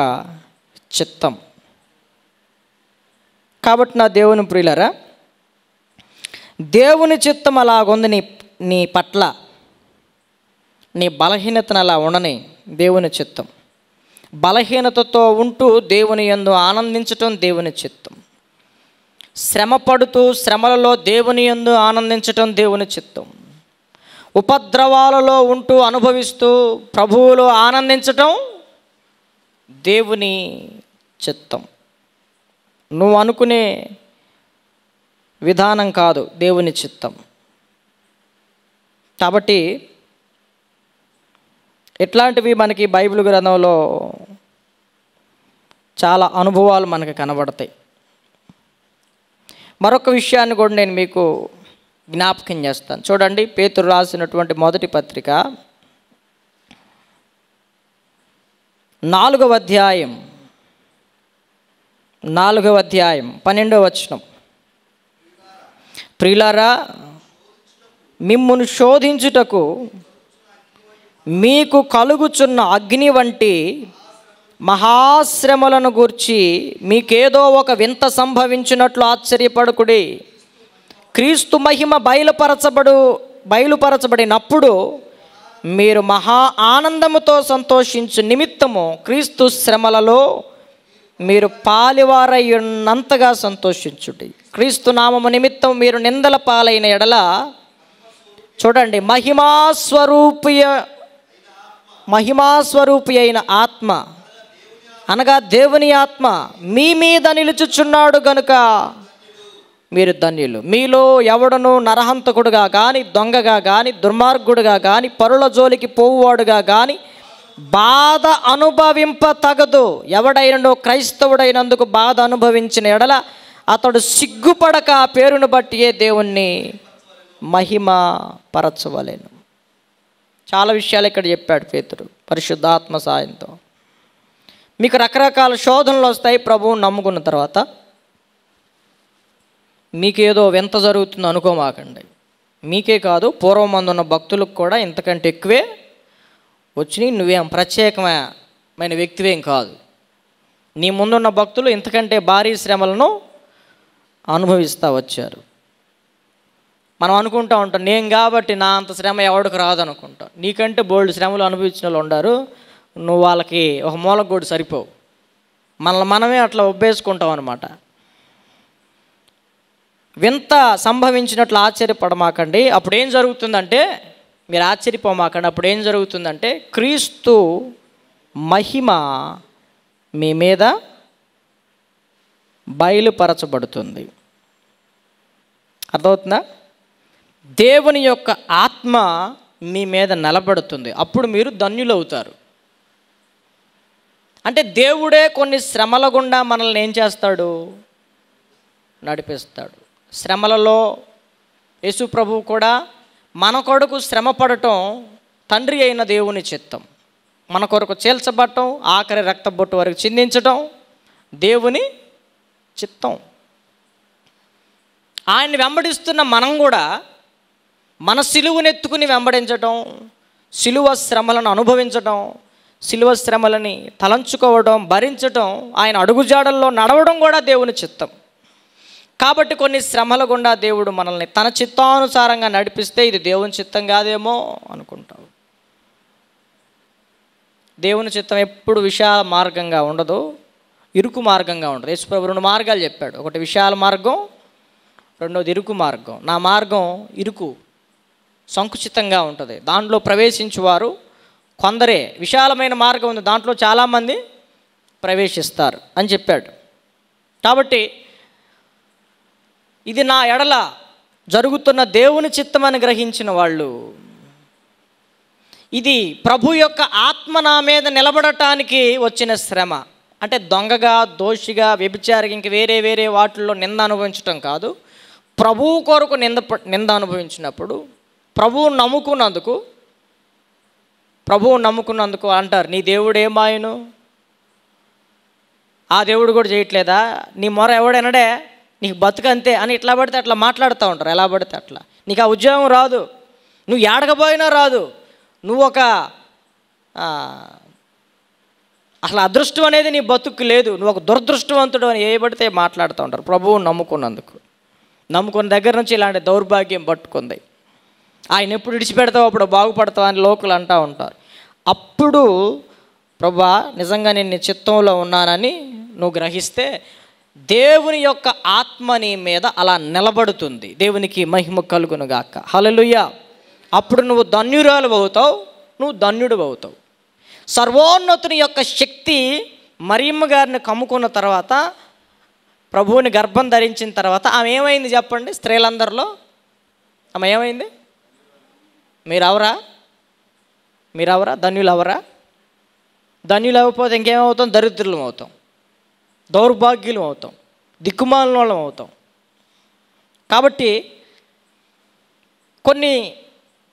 చిత్తం. కాబట్టి నా దేవుని ప్రియులారా, దేవుని చిత్తం అలాగుంది నీ పట్ల. నీ బలహీనతను అలా ఉండని దేవుని చిత్తం. బలహీనతతో ఉంటూ దేవుని యందు ఆనందించటం దేవుని చిత్తం. శ్రమ పడుతూ శ్రమలలో దేవుని యందు ఆనందించటం దేవుని చిత్తం. ఉపద్రవాలలో ఉంటూ అనుభవిస్తూ ప్రభువులో ఆనందించటం దేవుని చిత్తం. నువ్వు అనుకునే విధానం కాదు దేవుని చిత్తం. కాబట్టి ఇట్లాంటివి మనకి బైబిల్ గ్రంథంలో చాలా అనుభవాలు మనకు కనబడతాయి. మరొక విషయాన్ని కూడా నేను మీకు జ్ఞాపకం చేస్తాను. చూడండి, పేతురు రాసినటువంటి మొదటి పత్రిక 4వ అధ్యాయం 12వ వచనం. ప్రియులారా, మిమ్మును శోధించుటకు మీకు కలుగుచున్న అగ్ని వంటి మహాశ్రమలను గూర్చి మీకేదో ఒక వింత సంభవించినట్లు ఆశ్చర్యపడకుడి. క్రీస్తు మహిమ బయలుపరచబడినప్పుడు మీరు మహా ఆనందముతో సంతోషించు నిమిత్తము క్రీస్తు శ్రమలలో మీరు పాలివారై ఉన్నంతగా సంతోషించుడి. క్రీస్తు నామము నిమిత్తం మీరు నిందల పాలైన ఎడల, చూడండి, మహిమాస్వరూపి అయిన ఆత్మ అనగా దేవుని ఆత్మ మీ మీద నిలుచుచున్నాడు గనుక మీరు ధన్యులు. మీలో ఎవడను నరహంతకుడుగా కానీ, దొంగగా కానీ, దుర్మార్గుడుగా కానీ, పరుల జోలికి పోవువాడుగా కానీ బాధ అనుభవింప తగదు. ఎవడైనను క్రైస్తవుడైనందుకు బాధ అనుభవించిన ఎడల అతడు సిగ్గుపడక ఆ పేరును బట్టియే దేవుణ్ణి మహిమ పరచవలెను. చాలా విషయాలు ఇక్కడ చెప్పాడు పేతురు పరిశుద్ధాత్మ సాయంతో. మీకు రకరకాల శోధనలు వస్తాయి ప్రభువుని నమ్ముకున్న తర్వాత. మీకేదో వింత జరుగుతుందో అనుకోమాకండి. మీకే కాదు, పూర్వమందు ఉన్న భక్తులకు కూడా ఇంతకంటే ఎక్కువే వచ్చినాయి. నువ్వేం ప్రత్యేకమైన వ్యక్తివేం కాదు. నీ ముందున్న భక్తులు ఇంతకంటే భారీ శ్రమలను అనుభవిస్తూ వచ్చారు. మనం అనుకుంటూ ఉంటాం, నేను కాబట్టి నా అంత శ్రమ ఎవడికి రాదు అనుకుంటాం. నీకంటే బోల్డ్ శ్రమలు అనుభవించిన వాళ్ళు ఉన్నారు. నువ్వు వాళ్ళకి ఒక మూలగోడు సరిపోవు. మనమే అట్లా ఒబ్బేసుకుంటాం అన్నమాట. వింత సంభవించినట్లు ఆశ్చర్యపడమాకండి. అప్పుడు ఏం జరుగుతుందంటే, మీరు ఆశ్చర్యపోమాకండి, అప్పుడు ఏం జరుగుతుందంటే క్రీస్తు మహిమ మీ మీద బయలుపరచబడుతుంది. అర్థమవుతుందా? దేవుని యొక్క ఆత్మ మీ మీద నిలబడుతుంది. అప్పుడు మీరు ధన్యులవుతారు. అంటే దేవుడే కొన్ని శ్రమల గుండా మనల్ని ఏం చేస్తాడు? నడిపిస్తాడు. శ్రమలలో యేసు ప్రభువు కూడా మన కొరకు శ్రమ పడటం తండ్రి అయిన దేవుని చిత్తం. మన కొరకు చీల్చబడటం, ఆఖరి రక్తబొట్టు వరకు చిందించటం దేవుని చిత్తం. ఆయన్ని వెంబడిస్తున్న మనం కూడా మన సిలువనెత్తుకుని వెంబడించటం, సిలువ శ్రమలను అనుభవించటం, సిలువ శ్రమలని తలంచుకోవడం, భరించటం, ఆయన అడుగుజాడల్లో నడవడం కూడా దేవుని చిత్తం. కాబట్టి కొన్ని శ్రమల గుండా దేవుడు మనల్ని తన చిత్తానుసారంగా నడిపిస్తే ఇది దేవుని చిత్తం కాదేమో అనుకుంటావు. దేవుని చిత్తం ఎప్పుడు విశాల మార్గంగా ఉండదు, ఇరుకు మార్గంగా ఉండదు. యేసుప్రభు 2 మార్గాలు చెప్పాడు. ఒకటి విశాల మార్గం, రెండోది ఇరుకు మార్గం. నా మార్గం ఇరుకు, సంకుచితంగా ఉంటుంది, దాంట్లో ప్రవేశించువారు కొందరే. విశాలమైన మార్గం ఉంది, దాంట్లో చాలామంది ప్రవేశిస్తారు అని చెప్పాడు. కాబట్టి ఇది నా ఎడల జరుగుతున్న దేవుని చిత్తమని గ్రహించిన వాళ్ళు, ఇది ప్రభు యొక్క ఆత్మ నా మీద నిలబడటానికి వచ్చిన శ్రమ అంటే దొంగగా, దోషిగా, వ్యభిచారిగా, ఇంక వేరే వేరే వాటిల్లో నింద అనుభవించటం కాదు. ప్రభువు కొరకు నింద అనుభవించినప్పుడు ప్రభువు నమ్ముకున్నందుకు అంటారు, నీ దేవుడు ఏమాయను, ఆ దేవుడు కూడా చేయట్లేదా, నీ మొర ఎవడనడే, నీకు బతుకంతే అని ఇట్లా పడితే అట్లా మాట్లాడుతూ ఉంటారు. ఎలా పడితే అట్లా. నీకు ఆ ఉద్యోగం రాదు, నువ్వు ఏడకపోయినా రాదు, నువ్వు ఒక అసలు అదృష్టం అనేది నీ బతుకు లేదు, నువ్వు ఒక దురదృష్టవంతుడు అని ఏ పడితే మాట్లాడుతూ ఉంటారు. ప్రభువు నమ్ముకున్న దగ్గర నుంచి ఇలాంటి దౌర్భాగ్యం పట్టుకుంది. ఆయన ఎప్పుడు విడిచిపెడతావు అప్పుడు బాగుపడతావు అని లోకులు అంటూ ఉంటారు. అప్పుడు ప్రభువా నిజంగా నేను నీ చిత్తంలో ఉన్నానని నువ్వు గ్రహిస్తే దేవుని యొక్క ఆత్మ నీ మీద అలా నిలబడుతుంది. దేవునికి మహిమ కలుగును గాక. హల్లెలూయా. అప్పుడు నువ్వు ధన్యురాలు అవుతావు, నువ్వు ధన్యుడు అవుతావు. సర్వోన్నతుని యొక్క శక్తి మరియమ్మ గారిని కమ్ముకున్న తర్వాత, ప్రభువుని గర్భం ధరించిన తర్వాత ఆమె ఏమైంది చెప్పండి? స్త్రీలందరిలో ఆమె ఏమైంది? మీరెవరా? ధన్యులు అవరా? ధన్యులు అవ్వకపోతే ఇంకేమవుతాం? దరిద్రులం అవుతాం, దౌర్భాగ్యులం అవుతాం, దిక్కుమాలిన వాళ్ళం అవుతాం. కాబట్టి కొన్ని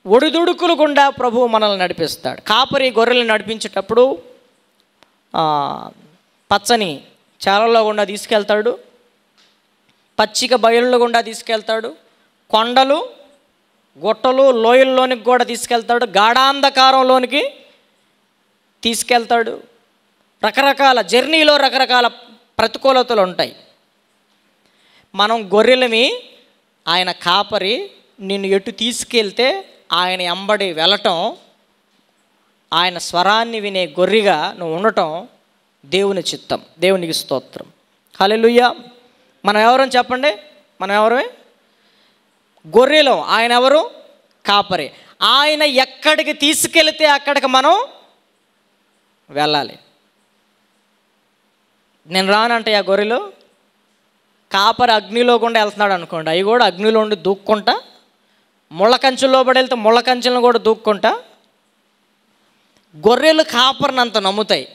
ఒడిదుడుకులు గుండా ప్రభువు మనల్ని నడిపిస్తాడు. కాపరి గొర్రెలను నడిపించేటప్పుడు పచ్చని చాలలో గుండా తీసుకెళ్తాడు, పచ్చిక బయళ్ళ గుండా తీసుకెళ్తాడు, కొండలు గుట్టలు లోయల్లోనికి కూడా తీసుకెళ్తాడు, గాఢాంధకారంలోనికి తీసుకెళ్తాడు. రకరకాల జర్నీలో రకరకాల ప్రతికూలతలు ఉంటాయి. మనం గొర్రెలమి, ఆయన కాపరి నిన్ను ఎటు తీసుకెళ్తే ఆయన ఎంబడి వెళ్ళటం, ఆయన స్వరాన్ని వినే గొర్రెగా నువ్వు ఉండటం దేవుని చిత్తం. దేవునికి స్తోత్రం. హల్లెలూయా. మనం ఎవరని చెప్పండి? మనం ఎవరమే? గొర్రెలం. ఆయన ఎవరు? కాపరి. ఆయన ఎక్కడికి తీసుకెళ్తే అక్కడికి మనం వెళ్ళాలి. నేను రానంటే ఆ గొర్రెలు, కాపరి అగ్నిలో కూడా వెళ్తున్నాడు అనుకోండి, అవి కూడా అగ్నిలో ఉండి దూక్కుంటా, ముళ్ళ కంచెల్లో పడి వెళ్తే ముళ్ళ కంచెలను కూడా దూక్కుంటా. గొర్రెలు కాపరిని అంత నమ్ముతాయి.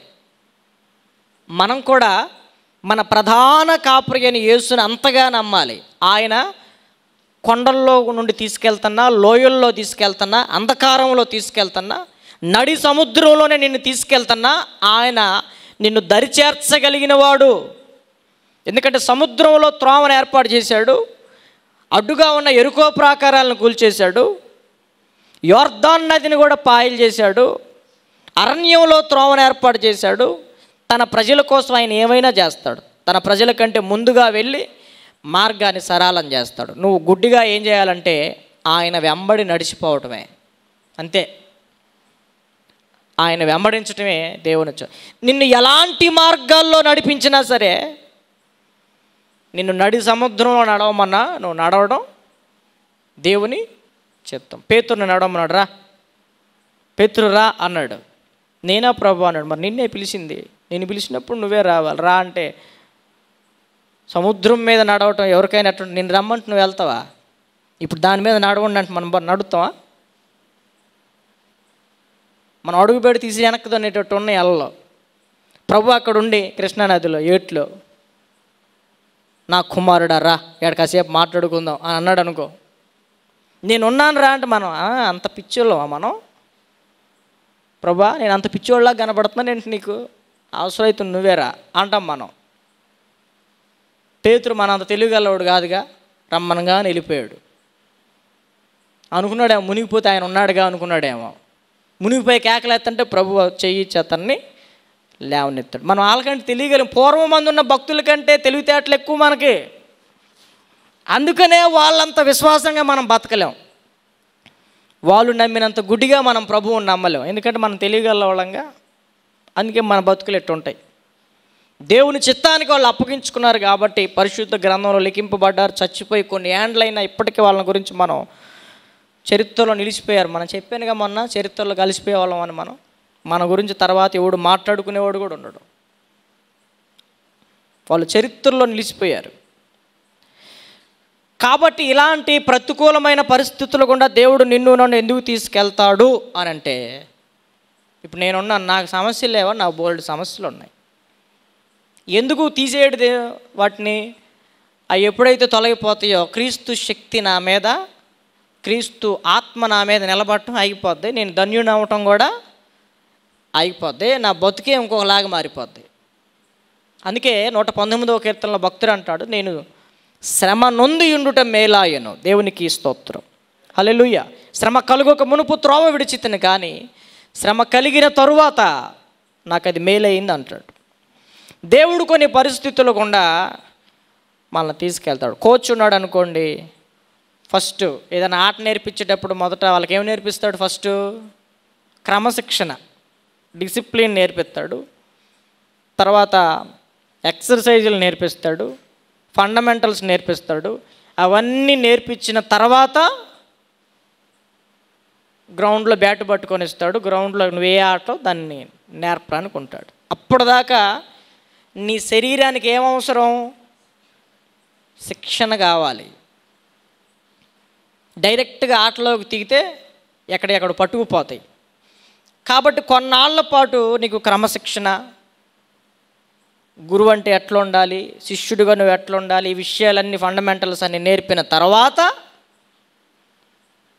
మనం కూడా మన ప్రధాన కాపరి అని యేసుని అంతగా నమ్మాలి. ఆయన కొండల్లో నుండి తీసుకెళ్తున్నా, లోయల్లో తీసుకెళ్తున్నా, అంధకారంలో తీసుకెళ్తున్నా, నడి సముద్రంలోనే నిన్ను తీసుకెళ్తున్నా, ఆయన నిన్ను దరిచేర్చగలిగిన వాడు. ఎందుకంటే సముద్రంలో త్రోవను ఏర్పాటు చేశాడు, అడ్డుగా ఉన్న ఎరుకో ప్రాకారాలను కూల్చేశాడు, యోర్దాన్ నదిని కూడా పాయలు చేశాడు, అరణ్యంలో త్రోవను ఏర్పాటు చేశాడు. తన ప్రజల కోసం ఆయన ఏమైనా చేస్తాడు. తన ప్రజల కంటే ముందుగా వెళ్ళి మార్గాన్ని సరళం చేస్తాడు. నువ్వు గుడ్డిగా ఏం చేయాలంటే ఆయన వెంబడి నడిచిపోవటమే, అంతే. ఆయన వెంబడించటమే దేవుని. నిన్ను ఎలాంటి మార్గాల్లో నడిపించినా సరే, నిన్ను నడి సముద్రంలో నడవమన్నా నువ్వు నడవడం దేవుని చిత్తం. పేతురుని నడవమన్నాడు, రా పేతురు రా అన్నాడు. నేనా ప్రభు అన్నాడు. మరి నిన్నే పిలిచింది, నేను పిలిచినప్పుడు నువ్వే రావాలి, రా అంటే. సముద్రం మీద నడవటం ఎవరికైనా అట్లా, నేను రమ్మంటే నువ్వు వెళ్తావా? ఇప్పుడు దాని మీద నడవండి అంటే మనం నడుస్తావా? మనం అడుగు పెట్టి తీసి వెనక్కి అనేటట్టు ఉన్నాయి అలలో. ప్రభు అక్కడ ఉండి కృష్ణానదిలో ఏట్లో, నా కుమారుడా రా, ఇక్కడ కాసేపు మాట్లాడుకుందాం అని అన్నాడు అనుకో, నేనున్నాను రా అంటే మనం అంత పిచ్చోళ్ళమా మనం? ప్రభా నేను అంత పిచ్చోళ్ళలా కనబడుతున్నాను ఏంటి నీకు? అవసరమైతే నువ్వేరా అంటాం మనం. పేతురు మన అంత తెలివిగలవాడు కాదుగా, రమ్మనగా వెళ్ళిపోయాడు. అనుకున్నాడేమో మునిగిపోతే ఆయన ఉన్నాడుగా అనుకున్నాడేమో. మునిగిపోయి కేకలేస్తుంటే ప్రభు చెయ్యి అతన్ని లేవనెత్తాడు. మనం వాళ్ళకంటే తెలియగలం. పూర్వం మంది ఉన్న భక్తుల కంటే తెలివితేటలు ఎక్కువ మనకి. అందుకనే వాళ్ళంత విశ్వాసంగా మనం బతకలేం. వాళ్ళు నమ్మినంత గుడ్డిగా మనం ప్రభువుని నమ్మలేం. ఎందుకంటే మనం తెలియగలవాళ్ళంగా. అందుకే మన బతుకులు ఎట్టుంటాయి. దేవుని చిత్తానికి వాళ్ళు అప్పగించుకున్నారు కాబట్టి పరిశుద్ధ గ్రంథంలో లిఖింపబడ్డారు. చచ్చిపోయి కొన్ని ఏండ్లైనా ఇప్పటికీ వాళ్ళ గురించి మనం చరిత్రలో నిలిచిపోయారు. మనం చెప్పానుగా మొన్న, చరిత్రలో కలిసిపోయే వాళ్ళం అని. మన గురించి తర్వాత ఎవడు మాట్లాడుకునేవాడు కూడా ఉండడు. వాళ్ళు చరిత్రలో నిలిచిపోయారు. కాబట్టి ఇలాంటి ప్రతికూలమైన పరిస్థితులు గుండా దేవుడు నిన్ను నన్ను ఎందుకు తీసుకెళ్తాడు అని అంటే, ఇప్పుడు నేనున్నాను, నాకు సమస్యలు లేవా? నాకు బోల్డ్ సమస్యలు ఉన్నాయి. ఎందుకు తీసేయడు వాటిని? అవి ఎప్పుడైతే తొలగిపోతాయో క్రీస్తు శక్తి నా మీద, క్రీస్తు ఆత్మ నా మీద నిలబడటం ఆగిపోద్ది, నేను ధన్యుని అవ్వటం కూడా ఆగిపోద్ది, నా బతుకే ఇంకొకలాగా మారిపోద్ది. అందుకే 119వ కీర్తనలో భక్తుడు అంటాడు, నేను శ్రమ నొంది ఉండుట మేలాయను. దేవునికి స్తోత్రం, హల్లెలూయా. శ్రమ కలుగక మునుపు త్రోవ విడిచితిని, కానీ శ్రమ కలిగిన తరువాత నాకు అది మేలైంది అంటాడు. దేవుడు కొన్ని పరిస్థితులు గుండా మనల్ని తీసుకెళ్తాడు. కోచ్ ఉన్నాడు అనుకోండి, ఫస్ట్ ఏదైనా ఆట నేర్పించేటప్పుడు మొదట వాళ్ళకి ఏమి నేర్పిస్తాడు? ఫస్ట్ క్రమశిక్షణ, డిసిప్లిన్ నేర్పిస్తాడు. తర్వాత ఎక్సర్సైజులు నేర్పిస్తాడు, ఫండమెంటల్స్ నేర్పిస్తాడు. అవన్నీ నేర్పించిన తర్వాత గ్రౌండ్లో బ్యాట్ పట్టుకొని ఇస్తాడు. గ్రౌండ్లో నువ్వు ఏ ఆటో దాన్ని నేర్పడానికి ఉంటాడు. అప్పటిదాకా నీ శరీరానికి ఏమవసరం? శిక్షణ కావాలి. డైరెక్ట్గా ఆటలోకి దిగితే ఎక్కడెక్కడ పట్టుకుపోతాయి. కాబట్టి కొన్నాళ్ల పాటు నీకు క్రమశిక్షణ, గురువు అంటే ఎట్లా ఉండాలి, శిష్యుడిగా నువ్వు ఎట్లా ఉండాలి, ఈ విషయాలన్నీ ఫండమెంటల్స్ అన్ని నేర్పిన తర్వాత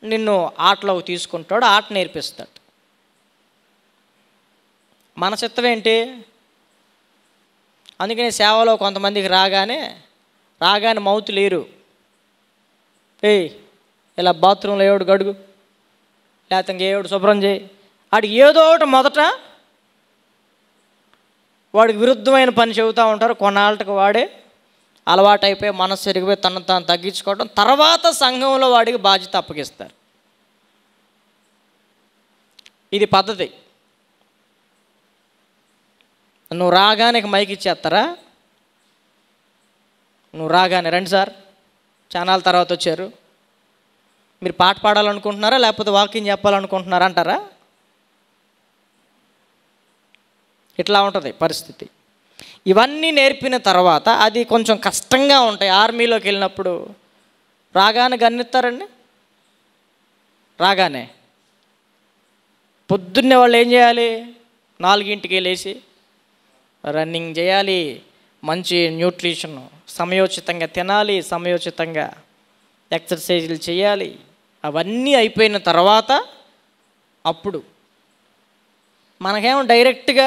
నిన్ను ఆటలోకి తీసుకుంటాడు, ఆట నేర్పిస్తాడు. మన చిత్తం ఏంటి? అందుకని సేవలో కొంతమందికి రాగానే మౌతు లేరు. ఇలా బాత్రూంలో ఏడు గడుగు, లేకపోతే ఇంకేడు శుభ్రం చేయి, వాడికి ఏదో ఒకటి మొదట వాడికి విరుద్ధమైన పని చెబుతూ ఉంటారు. కొన్నాళ్ళకి వాడే అలవాటైపోయి మనసు తిరిగిపోయి తను తాను తగ్గించుకోవడం, తర్వాత సంఘంలో వాడికి బాధ్యత అప్పగిస్తారు. ఇది పద్ధతి. నువ్వు రాగానే మైక్ ఇచ్చేస్తారా? నువ్వు రాగానే రండి సార్, చానాల తర్వాత వచ్చారు, మీరు పాట పాడాలనుకుంటున్నారా లేకపోతే వాకింగ్ చెప్పాలనుకుంటున్నారా అంటారా? ఇట్లా ఉంటుంది పరిస్థితి. ఇవన్నీ నేర్పిన తర్వాత అది కొంచెం కష్టంగా ఉంటాయి. ఆర్మీలోకి వెళ్ళినప్పుడు రాగానే గన్నిస్తారండి. రాగానే పొద్దున్నే వాళ్ళు ఏం చేయాలి? 4ంటికి లేచి రన్నింగ్ చేయాలి, మంచి న్యూట్రిషన్, సమయోచితంగా తినాలి, సమయోచితంగా ఎక్సర్సైజులు చేయాలి. అవన్నీ అయిపోయిన తర్వాత అప్పుడు మనకేమో డైరెక్ట్గా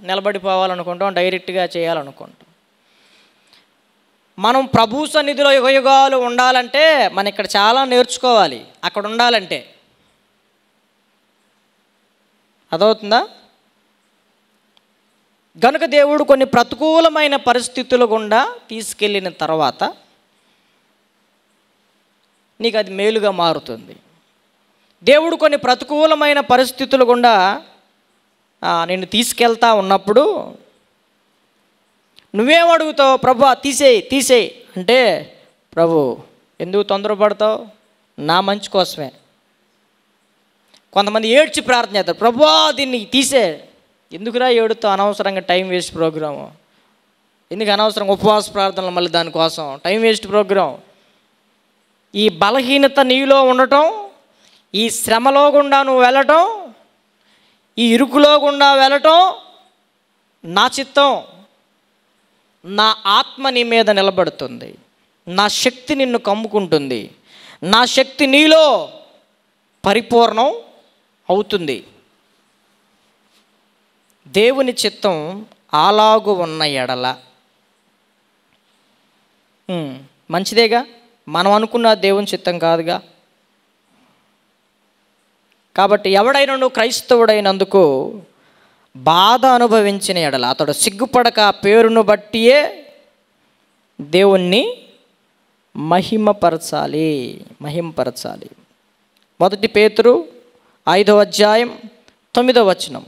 నిలబడిపోవాలనుకుంటాం, డైరెక్ట్గా చేయాలనుకుంటాం. మనం ప్రభు సన్నిధిలో యుగయుగాలు ఉండాలంటే మనం ఇక్కడ చాలా నేర్చుకోవాలి. అక్కడ ఉండాలంటే అదవుతుందా? గనుక దేవుడు కొన్ని ప్రతికూలమైన పరిస్థితుల గుండా తీసుకెళ్ళిన తర్వాత నీకు అది మేలుగా మారుతుంది. దేవుడు కొన్ని ప్రతికూలమైన పరిస్థితుల గుండా నిన్ను తీసుకెళ్తా ఉన్నప్పుడు నువ్వేం అడుగుతావు? ప్రభు తీసేయి అంటే, ప్రభు ఎందుకు తొందరపడతావు? నా మంచి కోసమే. కొంతమంది ఏడ్చి ప్రార్థన చేస్తారు, ప్రభు దీన్ని తీసే. ఎందుకురా ఏడుతావు? అనవసరంగా టైం వేస్ట్ ప్రోగ్రాము. ఎందుకు అనవసరంగా ఉపవాస ప్రార్థనలు, మళ్ళీ దానికోసం టైం వేస్ట్ ప్రోగ్రాం. ఈ బలహీనత నీలో ఉండటం, ఈ శ్రమలో గుండా నువ్వు వెళ్ళటం, ఈ ఇరుకులో గుండా వెళ్ళటం నా చిత్తం. నా ఆత్మ నీ మీద నిలబడుతుంది, నా శక్తి నిన్ను కమ్ముకుంటుంది, నా శక్తి నీలో పరిపూర్ణం అవుతుంది. దేవుని చిత్తం అలాగు ఉన్న ఎడల మంచిదేగా. మనం అనుకున్న దేవుని చిత్తం కాదుగా. కాబట్టి ఎవడైనా నువ్వు క్రైస్తవుడైనందుకు బాధ అనుభవించిన ఎడల అతడు సిగ్గుపడక పేరును బట్టియే దేవుణ్ణి మహిమపరచాలి. 1 పేతురు 5వ అధ్యాయం 9వ వచనం.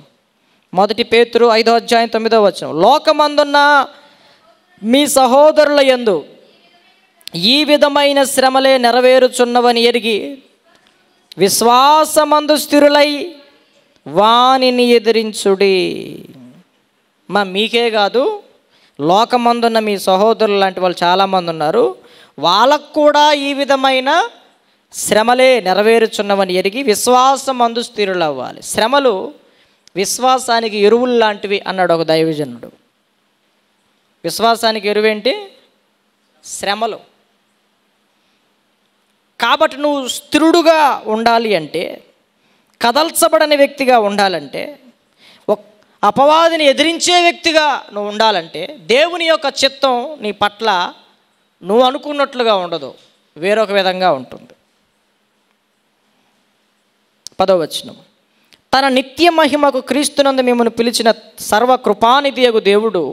1 పేతురు 5వ అధ్యాయం 9వ వచనం. లోకమందున్న మీ సహోదరుల యందు ఈ విధమైన శ్రమలే నెరవేరుచున్నవని ఎరిగి విశ్వాసమందు స్థిరులై వానిని ఎదిరించుడి. మీకే కాదు, లోకమందున్న మీ సహోదరులు లాంటి వాళ్ళు చాలామంది ఉన్నారు. వాళ్ళకు కూడా ఈ విధమైన శ్రమలే నెరవేరుచున్నవని ఎరిగి విశ్వాసమందు స్థిరులు అవ్వాలి. శ్రమలు విశ్వాసానికి ఎరువులు లాంటివి అన్నాడు ఒక దైవజనుడు. విశ్వాసానికి ఎరువేంటి? శ్రమలు. కాబట్టి నువ్వు స్థిరుడుగా ఉండాలి అంటే, కదల్చబడని వ్యక్తిగా ఉండాలంటే, అపవాదిని ఎదిరించే వ్యక్తిగా నువ్వు ఉండాలంటే, దేవుని యొక్క చిత్తం నీ పట్ల నువ్వు అనుకున్నట్లుగా ఉండదు, వేరొక విధంగా ఉంటుంది. 10వ వచనం, తన నిత్య మహిమకు క్రీస్తునందు మిమ్మల్ని పిలిచిన సర్వకృపానిధియగు దేవుడు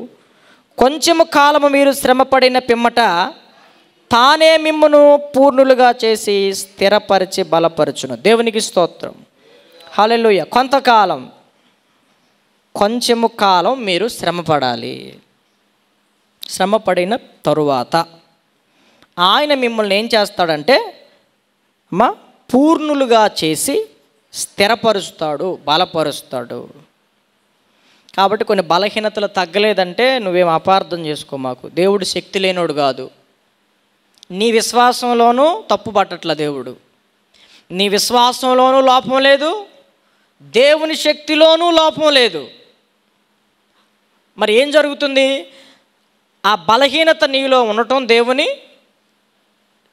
కొంచెము కాలము మీరు శ్రమపడిన పిమ్మట తానే మిమ్మును పూర్ణులుగా చేసి స్థిరపరిచి బలపరచును. దేవునికి స్తోత్రం. హల్లెలూయా. కొంతకాలం, కొంచెము కాలం మీరు శ్రమపడాలి. శ్రమపడిన తరువాత ఆయన మిమ్మల్ని ఏం చేస్తాడంటే పూర్ణులుగా చేసి స్థిరపరుస్తాడు, బలపరుస్తాడు. కాబట్టి కొన్ని బలహీనతలు తగ్గలేదంటే నువ్వేం అపార్థం చేసుకో మాకు. దేవుడు శక్తి లేనోడు కాదు. నీ విశ్వాసంలోనూ తప్పు పట్టట్ల దేవుడు. నీ విశ్వాసంలోనూ లోపం లేదు, దేవుని శక్తిలోనూ లోపం లేదు. మరి ఏం జరుగుతుంది? ఆ బలహీనత నీలో ఉండటం దేవుని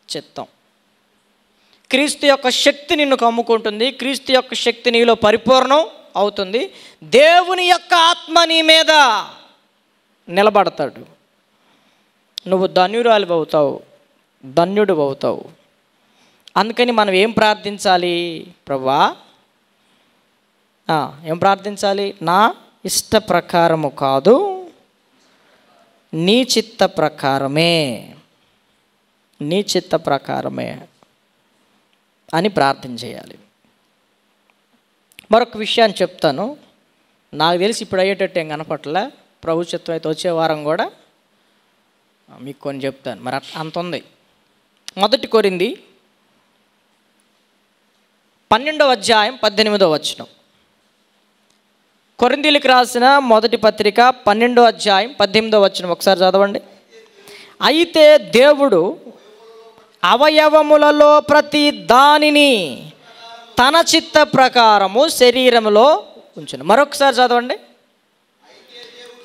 చిత్తం. క్రీస్తు యొక్క శక్తి నిన్ను కమ్ముకుంటుంది. క్రీస్తు యొక్క శక్తి నీలో పరిపూర్ణం అవుతుంది. దేవుని యొక్క ఆత్మ నీ మీద నిలబడతాడు. నువ్వు ధన్యురాలు అవుతావు, ధన్యుడు అవుతావు. అందుకని మనం ఏం ప్రార్థించాలి? ప్రభువా, ఏం ప్రార్థించాలి? నా ఇష్ట ప్రకారము కాదు, నీ చిత్త ప్రకారమే, నీ చిత్త ప్రకారమే అని ప్రార్థన చేయాలి. మరొక విషయాన్ని చెప్తాను. నాకు తెలిసి ఇప్పుడు అయ్యేటట్టు ఏం కనపట్లే. ప్రభు చిత్తం అయితే వచ్చే వారం కూడా మీకు కొన్ని చెప్తాను. మరి అంత ఉంది. 1 కొరింథీ 12వ అధ్యాయం 18వ వచనం. కొరింథీయులకు రాసిన మొదటి పత్రిక 12వ అధ్యాయం 18వ వచనం ఒకసారి చదవండి. అయితే దేవుడు అవయవములలో ప్రతి దానిని తన చిత్త ప్రకారము శరీరములో ఉంచును. మరొకసారి చదవండి.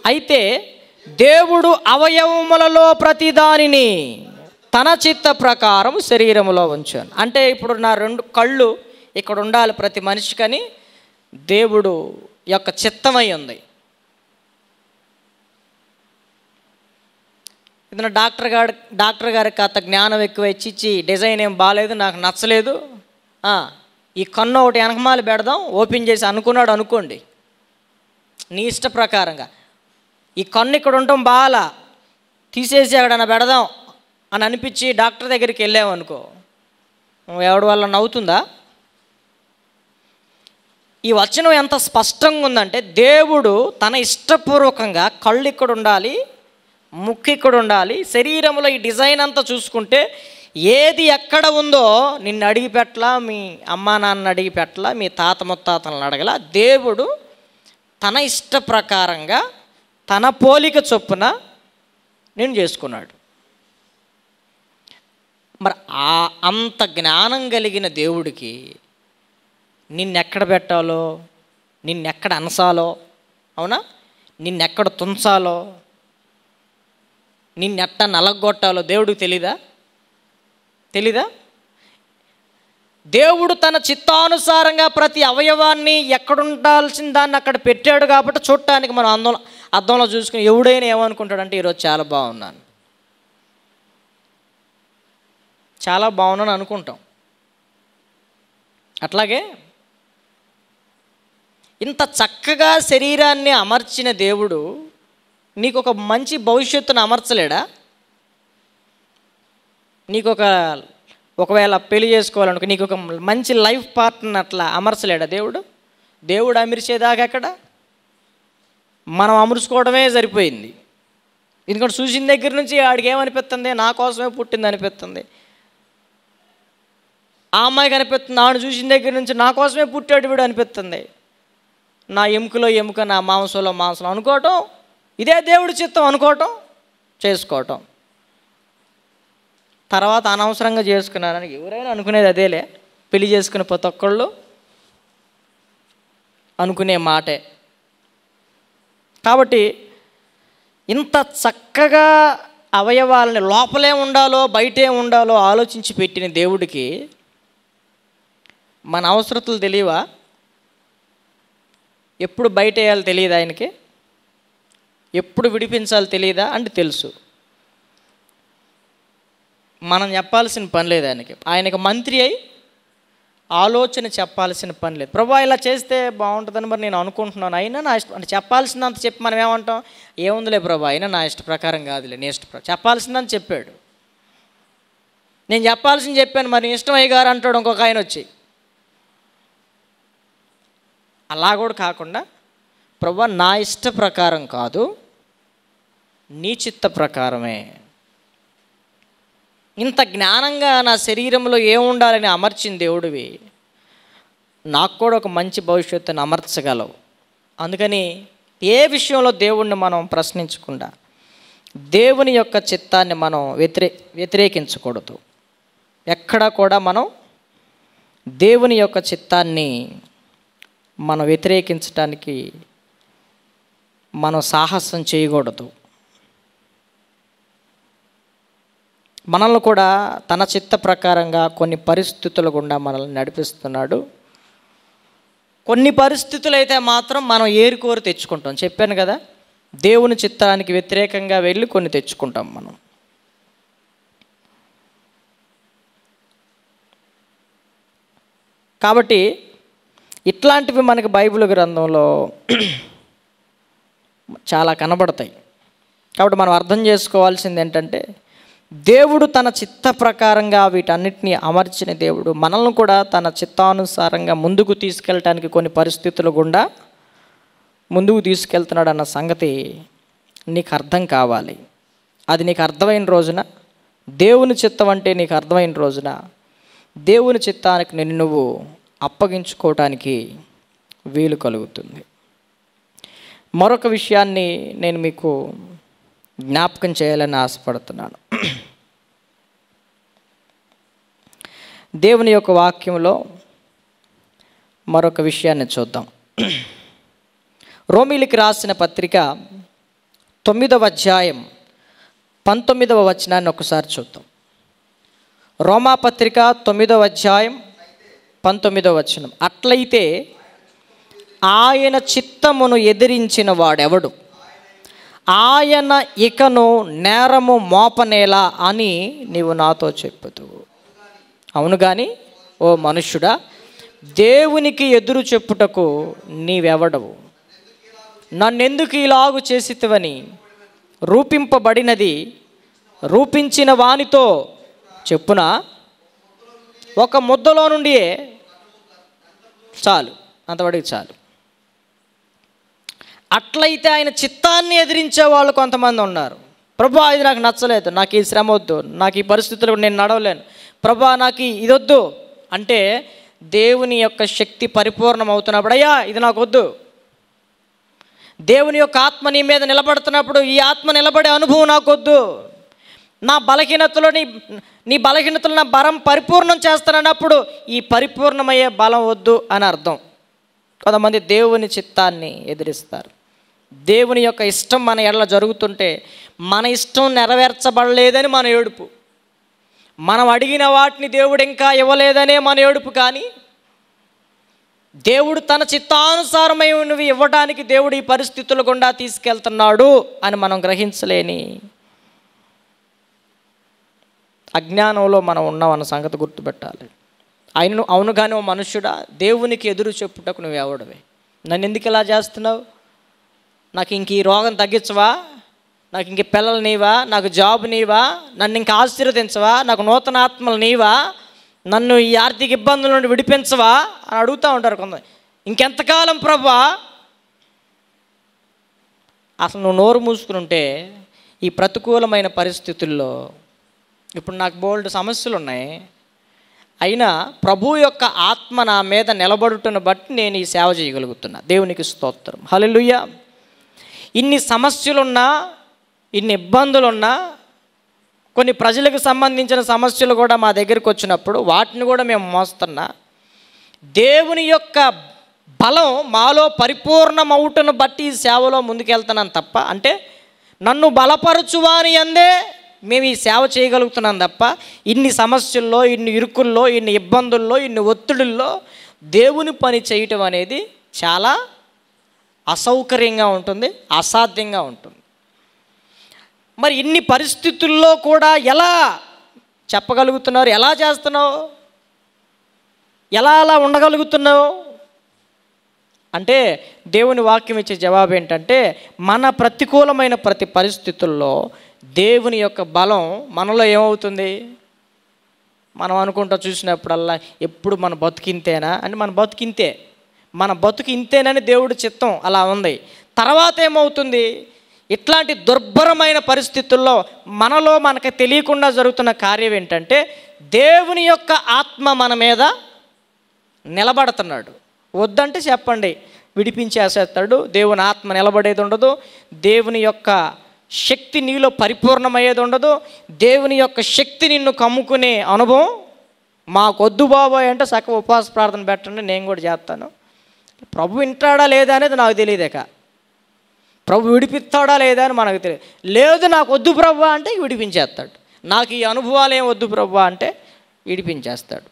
అయితే దేవుడు అవయవములలో ప్రతి దానిని తన చిత్త ప్రకారం శరీరములో ఉంచాను. అంటే ఇప్పుడు నా 2 కళ్ళు ఇక్కడ ఉండాలి ప్రతి మనిషికని దేవుడు యొక్క చిత్తమై ఉంది. ఏదైనా డాక్టర్ గారికి కాస్త జ్ఞానం ఎక్కువ ఇచ్చి డిజైన్ ఏం బాగాలేదు, నాకు నచ్చలేదు, ఈ కన్ను ఒకటి వెనకమాలి పెడదాం ఓపెన్ చేసి అనుకున్నాడు అనుకోండి, నీ ఇష్ట ప్రకారంగా. ఈ కన్ను ఇక్కడ ఉండటం బాగా తీసేసి ఎక్కడన్నా పెడదాం అని అనిపించి డాక్టర్ దగ్గరికి వెళ్ళామనుకో, ఎవడి వల్ల నవ్వుతుందా? ఈ వచనం ఎంత స్పష్టంగా ఉందంటే, దేవుడు తన ఇష్టపూర్వకంగా కళ్ళు ఇక్కడ ఉండాలి, ముక్కు ఇక్కడ ఉండాలి, శరీరంలో ఈ డిజైన్ అంతా చూసుకుంటే ఏది ఎక్కడ ఉందో నిన్ను అడిగి పెట్టలా, మీ అమ్మా నాన్న అడిగి పెట్టలా, మీ తాత ముత్తాతలను అడగలా. దేవుడు తన ఇష్ట ప్రకారంగా తన పోలిక చొప్పున నేను చేసుకున్నాడు. మరి అంత జ్ఞానం కలిగిన దేవుడికి నిన్నెక్కడ పెట్టాలో, నిన్నెక్కడ అనసాలో, అవునా, నిన్నెక్కడ తుంచాలో, నిన్నెట్ట నలగొట్టాలో దేవుడికి తెలీదా? దేవుడు తన చిత్తానుసారంగా ప్రతి అవయవాన్ని ఎక్కడుండాల్సిన దాన్ని అక్కడ పెట్టాడు. కాబట్టి చూడటానికి మనం అద్దంలో చూసుకుని ఎవడైనా ఏమనుకుంటాడంటే ఈరోజు చాలా బాగున్నాను అనుకుంటాం. అట్లాగే ఇంత చక్కగా శరీరాన్ని అమర్చిన దేవుడు నీకు ఒక మంచి భవిష్యత్తును అమర్చలేడా? నీకు ఒకవేళ పెళ్లి చేసుకోవాలనుకో, నీకు ఒక మంచి లైఫ్ పార్ట్నర్ అట్లా అమర్చలేడా దేవుడు అమర్చేదాకా ఎక్కడ? మనం అమర్చుకోవడమే సరిపోయింది. ఎందుకంటే చూసిన దగ్గర నుంచి ఆడికి ఏమనిపిస్తుంది, నా కోసమే పుట్టింది అనిపిస్తుంది. ఆ అమ్మాయికి అనిపిస్తుంది, ఆడు చూసిన దగ్గర నుంచి నా కోసమే పుట్టాడు వీడు అనిపిస్తుంది. నా ఎముకలో ఎముక, నా మాంసంలో మాంసం అనుకోవటం, ఇదే దేవుడి చిత్తం అనుకోవటం, చేసుకోవటం. తర్వాత అనవసరంగా చేసుకున్నారని ఎవరైనా అనుకునేది అదేలే. పెళ్లి చేసుకునే ప్రతి ఒక్కళ్ళు అనుకునే మాటే. కాబట్టి ఇంత చక్కగా అవయవాలని లోపలే ఉండాలో బయటే ఉండాలో ఆలోచించి పెట్టిన దేవుడికి మన అవసరతలు తెలియవా? ఎప్పుడు బయట వేయాలో తెలియదు ఆయనకి? ఎప్పుడు విడిపించాలో తెలియదా? అంటే తెలుసు. మనం చెప్పాల్సిన పని లేదు ఆయనకి మంత్రి అయి ఆలోచన చెప్పాల్సిన పని లేదు. ప్రభా ఇలా చేస్తే బాగుంటుందని మరి నేను అనుకుంటున్నాను, అయినా నా ఇష్టం అంటే చెప్పాల్సిందంత చెప్పి మనం ఏమంటాం, ఏముందిలే ప్రభా అయినా నా ఇష్ట ప్రకారం కాదులే, నీ ఇష్ట చెప్పాల్సిందని చెప్పాడు. నేను చెప్పాల్సింది చెప్పాను, మరి నీ ఇష్టం అయ్యగారు అంటాడు ఇంకొక ఆయన వచ్చి. అలా కూడా కాకుండా ప్రభా నా ఇష్ట ప్రకారం కాదు, నీ చిత్త ప్రకారమే. ఇంత జ్ఞానంగా నా శరీరంలో ఏముండాలని అమర్చిన దేవుడివి, నాకు కూడా ఒక మంచి భవిష్యత్తుని అమర్చగలవు. అందుకని ఏ విషయంలో దేవుణ్ణి మనం ప్రశ్నించకుండా దేవుని యొక్క చిత్తాన్ని మనం వ్యతిరేకించకూడదు. ఎక్కడా కూడా మనం దేవుని యొక్క చిత్తాన్ని మనం వ్యతిరేకించడానికి మనం సాహసం చేయకూడదు. మనల్ని కూడా తన చిత్త ప్రకారంగా కొన్ని పరిస్థితుల గుండా మనల్ని నడిపిస్తున్నాడు. కొన్ని పరిస్థితులు అయితే మాత్రం మనం ఏరుకోరు తెచ్చుకుంటాం. చెప్పాను కదా, దేవుని చిత్తానికి వ్యతిరేకంగా వెళ్ళి కొన్ని తెచ్చుకుంటాం మనం. కాబట్టి ఇట్లాంటివి మనకి బైబిల్ గ్రంథంలో చాలా కనబడతాయి. కాబట్టి మనం అర్థం చేసుకోవాల్సింది ఏంటంటే, దేవుడు తన చిత్త ప్రకారంగా వీటన్నిటిని అమర్చిన దేవుడు మనల్ని కూడా తన చిత్తానుసారంగా ముందుకు తీసుకెళ్ళటానికి కొన్ని పరిస్థితుల గుండా ముందుకు తీసుకెళ్తున్నాడు అన్న సంగతి నీకు అర్థం కావాలి. అది నీకు అర్థమైన రోజున, దేవుని చిత్తం అంటే నీకు అర్థమైన రోజున, దేవుని చిత్తానికి నిన్ను నువ్వు అప్పగించుకోవటానికి వీలు కలుగుతుంది. మరొక విషయాన్ని నేను మీకు జ్ఞాపకం చేయాలని ఆశపడుతున్నాను. దేవుని యొక్క వాక్యంలో మరొక విషయాన్ని చూద్దాం. రోమీలికి రాసిన పత్రిక 9వ అధ్యాయం 19వ వచనాన్ని ఒకసారి చూద్దాం. రోమా పత్రిక 9వ అధ్యాయం 19వ వచనం. అట్లయితే ఆయన చిత్తమును ఎదిరించిన వాడెవడు? ఆయన ఇకను నేరము మోపనేలా అని నీవు నాతో చెప్పుదువు. అవును కానీ ఓ మనుష్యుడా, దేవునికి ఎదురు చెప్పుటకు నీవెవడవు? నన్నెందుకు ఇలాగు చేసితివని రూపింపబడినది రూపించిన వానితో చెప్పునా? ఒక ముద్దలో నుండి చాలు, అంతవరకు చాలు. అట్లయితే ఆయన చిత్తాన్ని ఎదిరించే వాళ్ళు కొంతమంది ఉన్నారు. ప్రభా ఇది నాకు నచ్చలేదు, నాకు ఈ శ్రమ వద్దు, నాకు ఈ పరిస్థితులు నేను నడవలేను, ప్రభా నాకు ఇది వద్దు అంటే దేవుని యొక్క శక్తి పరిపూర్ణం అవుతున్నప్పుడు అయ్యా ఇది నాకు వద్దు. దేవుని యొక్క ఆత్మ నీ మీద నిలబడుతున్నప్పుడు ఈ ఆత్మ నిలబడే అనుభవం నాకు వద్దు. నా బలహీనతలో నీ బలహీనతలు నా బలం పరిపూర్ణం చేస్తానన్నప్పుడు ఈ పరిపూర్ణమయ్యే బలం వద్దు అని అర్థం. కొంతమంది దేవుని చిత్తాన్ని ఎదిరిస్తారు. దేవుని యొక్క ఇష్టం మన ఎడల జరుగుతుంటే మన ఇష్టం నెరవేర్చబడలేదని మన ఏడుపు, మనం అడిగిన వాటిని దేవుడు ఇంకా ఇవ్వలేదనే మన ఏడుపు. కానీ దేవుడు తన చిత్తానుసారమైనవి ఇవ్వడానికి దేవుడు ఈ పరిస్థితుల గుండా తీసుకెళ్తున్నాడు అని మనం గ్రహించలేని అజ్ఞానంలో మనం ఉన్నామన్న సంగతి గుర్తుపెట్టాలి. ఆయన అవును కానీ ఓ మనుష్యుడా, దేవునికి ఎదురు చెప్పుటకు నువ్వు ఎవడవే? నన్ను ఎందుకు ఇలా చేస్తున్నావు? నాకు ఇంక ఈ రోగం తగ్గించవా? నాకు ఇంక పిల్లలు నీవా? నాకు జాబ్ నీవా? నన్ను ఇంక ఆశీర్వదించవా? నాకు నూతన ఆత్మలు నీవా? నన్ను ఈ ఆర్థిక ఇబ్బందుల నుండి విడిపించవా అని అడుగుతూ ఉంటారు కొందరు. ఇంకెంతకాలం ప్రభా? అసలు నువ్వు నోరు మూసుకుని ఉంటే ఈ ప్రతికూలమైన పరిస్థితుల్లో ఇప్పుడు నాకు బోల్డ్ సమస్యలు ఉన్నాయి, అయినా ప్రభు యొక్క ఆత్మ నా మీద నిలబడుటను బట్టి నేను ఈ సేవ చేయగలుగుతున్నా. దేవునికి స్తోత్రం, హల్లెలూయా. ఇన్ని సమస్యలున్నా, ఇన్ని ఇబ్బందులున్నా, కొన్ని ప్రజలకు సంబంధించిన సమస్యలు కూడా మా దగ్గరికి వచ్చినప్పుడు వాటిని కూడా మేము మోస్తున్నా. దేవుని యొక్క బలం మాలో పరిపూర్ణమవుటను బట్టి ఈ సేవలో ముందుకెళ్తున్నాను తప్ప, అంటే నన్ను బలపరచువాని అందే మేము ఈ సేవ చేయగలుగుతున్నాం తప్ప ఇన్ని సమస్యల్లో, ఇన్ని ఇరుకుల్లో, ఇన్ని ఇబ్బందుల్లో, ఇన్ని ఒత్తిడుల్లో దేవుని పని చేయటం అనేది చాలా అసౌకర్యంగా ఉంటుంది, అసాధ్యంగా ఉంటుంది. మరి ఇన్ని పరిస్థితుల్లో కూడా ఎలా చెప్పగలుగుతున్నారు? ఎలా చేస్తున్నావు? ఎలా అలా ఉండగలుగుతున్నావు అంటే దేవుని వాక్యం ఇచ్చే జవాబు ఏంటంటే, మన ప్రతికూలమైన ప్రతి పరిస్థితుల్లో దేవుని యొక్క బలం మనలో ఏమవుతుంది? మనం అనుకుంటా చూసినప్పుడల్లా ఎప్పుడు మన బతుకింతేనా అంటే మన బతుకింతే, మన బతుకు ఇంతేనని దేవుడి చిత్తం అలా ఉంది. తర్వాత ఏమవుతుంది? ఇట్లాంటి దుర్భరమైన పరిస్థితుల్లో మనలో మనకు తెలియకుండా జరుగుతున్న కార్యం ఏంటంటే, దేవుని యొక్క ఆత్మ మన మీద నిలబడుతున్నాడు. వద్దంటే చెప్పండి, విడిపించేసేస్తాడు. దేవుని ఆత్మ నిలబడేది ఉండదు, దేవుని యొక్క శక్తి నీలో పరిపూర్ణమయ్యేది ఉండదు, దేవుని యొక్క శక్తి నిన్ను కమ్ముకునే అనుభవం మాకొద్దు బాబోయ్ అంటే చక్కగా ఉపవాస ప్రార్థన పెట్టండి, నేను కూడా చేస్తాను. ప్రభు వింటాడా లేదా అనేది నాకు తెలియదేక, ప్రభు విడిపిస్తాడా లేదా అని మనకు తెలియదు. లేదు నాకు వద్దు ప్రభు అంటే విడిపించేస్తాడు. నాకు ఈ అనుభవాలు ఏం వద్దు ప్రభు అంటే విడిపించేస్తాడు.